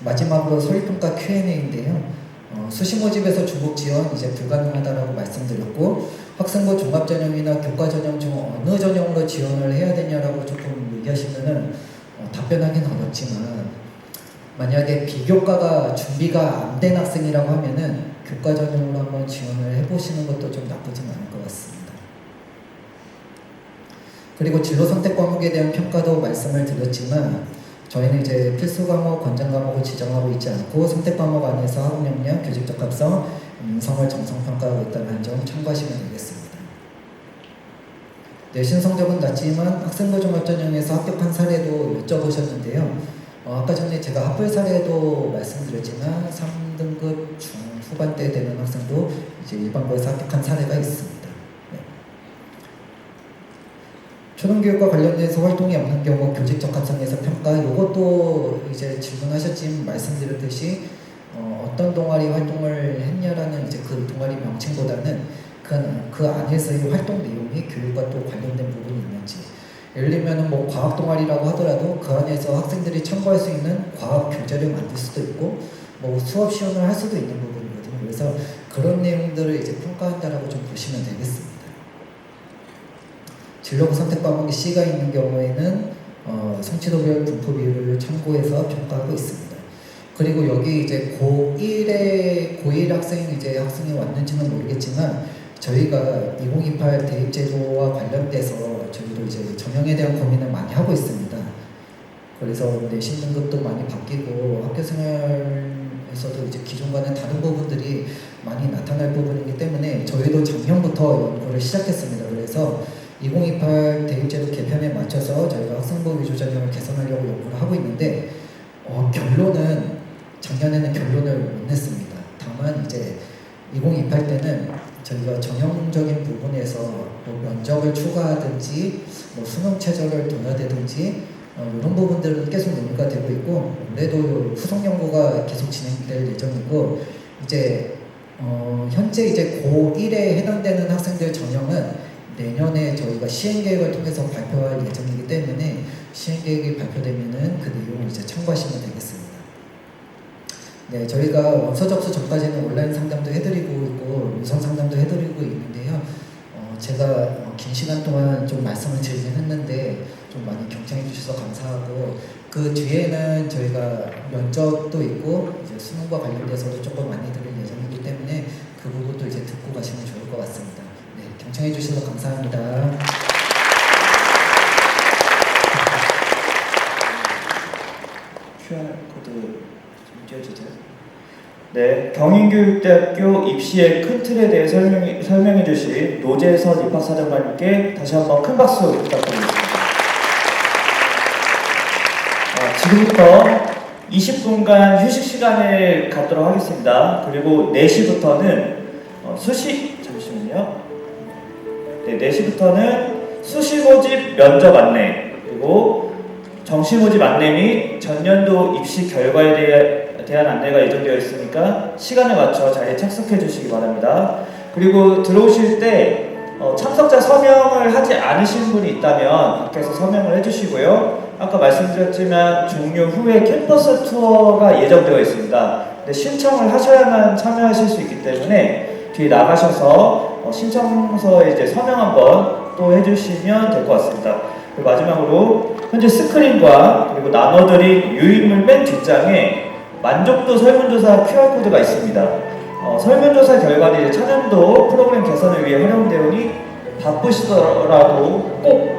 마지막으로 소위평가 Q&A인데요. 수시 모집에서 중복 지원 이제 불가능하다라고 말씀드렸고 학생부 종합전형이나 교과전형 중 어느 전형으로 지원을 해야 되냐라고 조금 얘기하시면은 답변하기는 어렵지만 만약에 비교과가 준비가 안 된 학생이라고 하면은 교과 전형으로 한번 지원을 해보시는 것도 좀 나쁘진 않을 것 같습니다. 그리고 진로 선택 과목에 대한 평가도 말씀을 드렸지만 저희는 이제 필수 과목, 권장 과목을 지정하고 있지 않고 선택 과목 안에서 학업 역량, 교직 적합성, 인성을 정성 평가하고 있다는 점 참고하시면 되겠습니다. 내신 성적은 낮지만 학생부 종합전형에서 합격한 사례도 여쭤보셨는데요. 아까 전에 제가 합불 사례도 말씀드렸지만 3등급 중후반대 되는 학생도 이제 일반고에서 합격한 사례가 있습니다. 네. 초등교육과 관련돼서 활동이 없는 경우 교직 적합성에서 평가, 이것도 이제 질문하셨지만 말씀드렸듯이 어떤 동아리 활동을 했냐라는 이제 그 동아리 명칭보다는 그 안에서의 활동 내용이 교육과 또 관련된 부분이 있는지, 예를 들면 뭐 과학 동아리라고 하더라도 그 안에서 학생들이 참고할 수 있는 과학 교재를 만들 수도 있고 뭐 수업 시연을 할 수도 있는 부분이거든요. 그래서 그런 내용들을 이제 평가한다라고 좀 보시면 되겠습니다. 진로부 선택 과목이 C가 있는 경우에는 성취도별 분포 비율을 참고해서 평가하고 있습니다. 그리고 여기 이제 고1 학생이 왔는지는 모르겠지만 저희가 2028 대입제도와 관련돼서 저희도 이제 전형에 대한 고민을 많이 하고 있습니다. 그래서 내신 등급도 많이 바뀌고 학교 생활에서도 이제 기존과는 다른 부분들이 많이 나타날 부분이기 때문에 저희도 작년부터 연구를 시작했습니다. 그래서 2028 대입제도 개편에 맞춰서 저희가 학생부 위주 전형을 개선하려고 연구를 하고 있는데 결론은 작년에는 결론을 못 냈습니다. 다만 이제 2028 때는 저희가 전형적인 부분에서 뭐 면접을 추가하든지 뭐 수능 최저를 둬야 되든지 이런 부분들은 계속 논의가 되고 있고 올해도 후속 연구가 계속 진행될 예정이고 이제 현재 이제 고1에 해당되는 학생들 전형은 내년에 저희가 시행계획을 통해서 발표할 예정이기 때문에 시행계획이 발표되면은 그 내용을 이제 참고하시면 되겠습니다. 네, 저희가 원서 접수 전까지는 온라인 상담도 해드리고 있고 유선 상담도 해드리고 있는데요. 제가 긴 시간 동안 좀 말씀을 드리긴 했는데 좀 많이 경청해 주셔서 감사하고 그 뒤에는 저희가 면접도 있고 이제 수능과 관련돼서도 조금 많이 드릴 예정이기 때문에 그 부분도 이제 듣고 가시면 좋을 것 같습니다. 네, 경청해 주셔서 감사합니다. QR코드 띄워주세요. 네, 경인교육대학교 입시의 큰 틀에 대해 설명해 주신 노재선 입학사정관님께 다시 한번 큰 박수 부탁드리겠습니다. 지금부터 20분간 휴식 시간을 갖도록 하겠습니다. 그리고 4시부터는 잠시만요. 네, 4시부터는 수시 모집 면접 안내, 그리고 정시 모집 안내 및 전년도 입시 결과에 대한 안내가 예정되어 있으니까 시간에 맞춰 자리에 착석해 주시기 바랍니다. 그리고 들어오실 때 참석자 서명을 하지 않으신 분이 있다면 밖에서 서명을 해주시고요. 아까 말씀드렸지만 종료 후에 캠퍼스 투어가 예정되어 있습니다. 근데 신청을 하셔야만 참여하실 수 있기 때문에 뒤에 나가셔서 신청서에 이제 서명 한번 또 해주시면 될 것 같습니다. 그리고 마지막으로 현재 스크린과 그리고 나눠드린 유인물 맨 뒷장에 만족도 설문조사 QR코드가 있습니다. 설문조사 결과는 이제 차년도 프로그램 개선을 위해 활용되오니 바쁘시더라도 꼭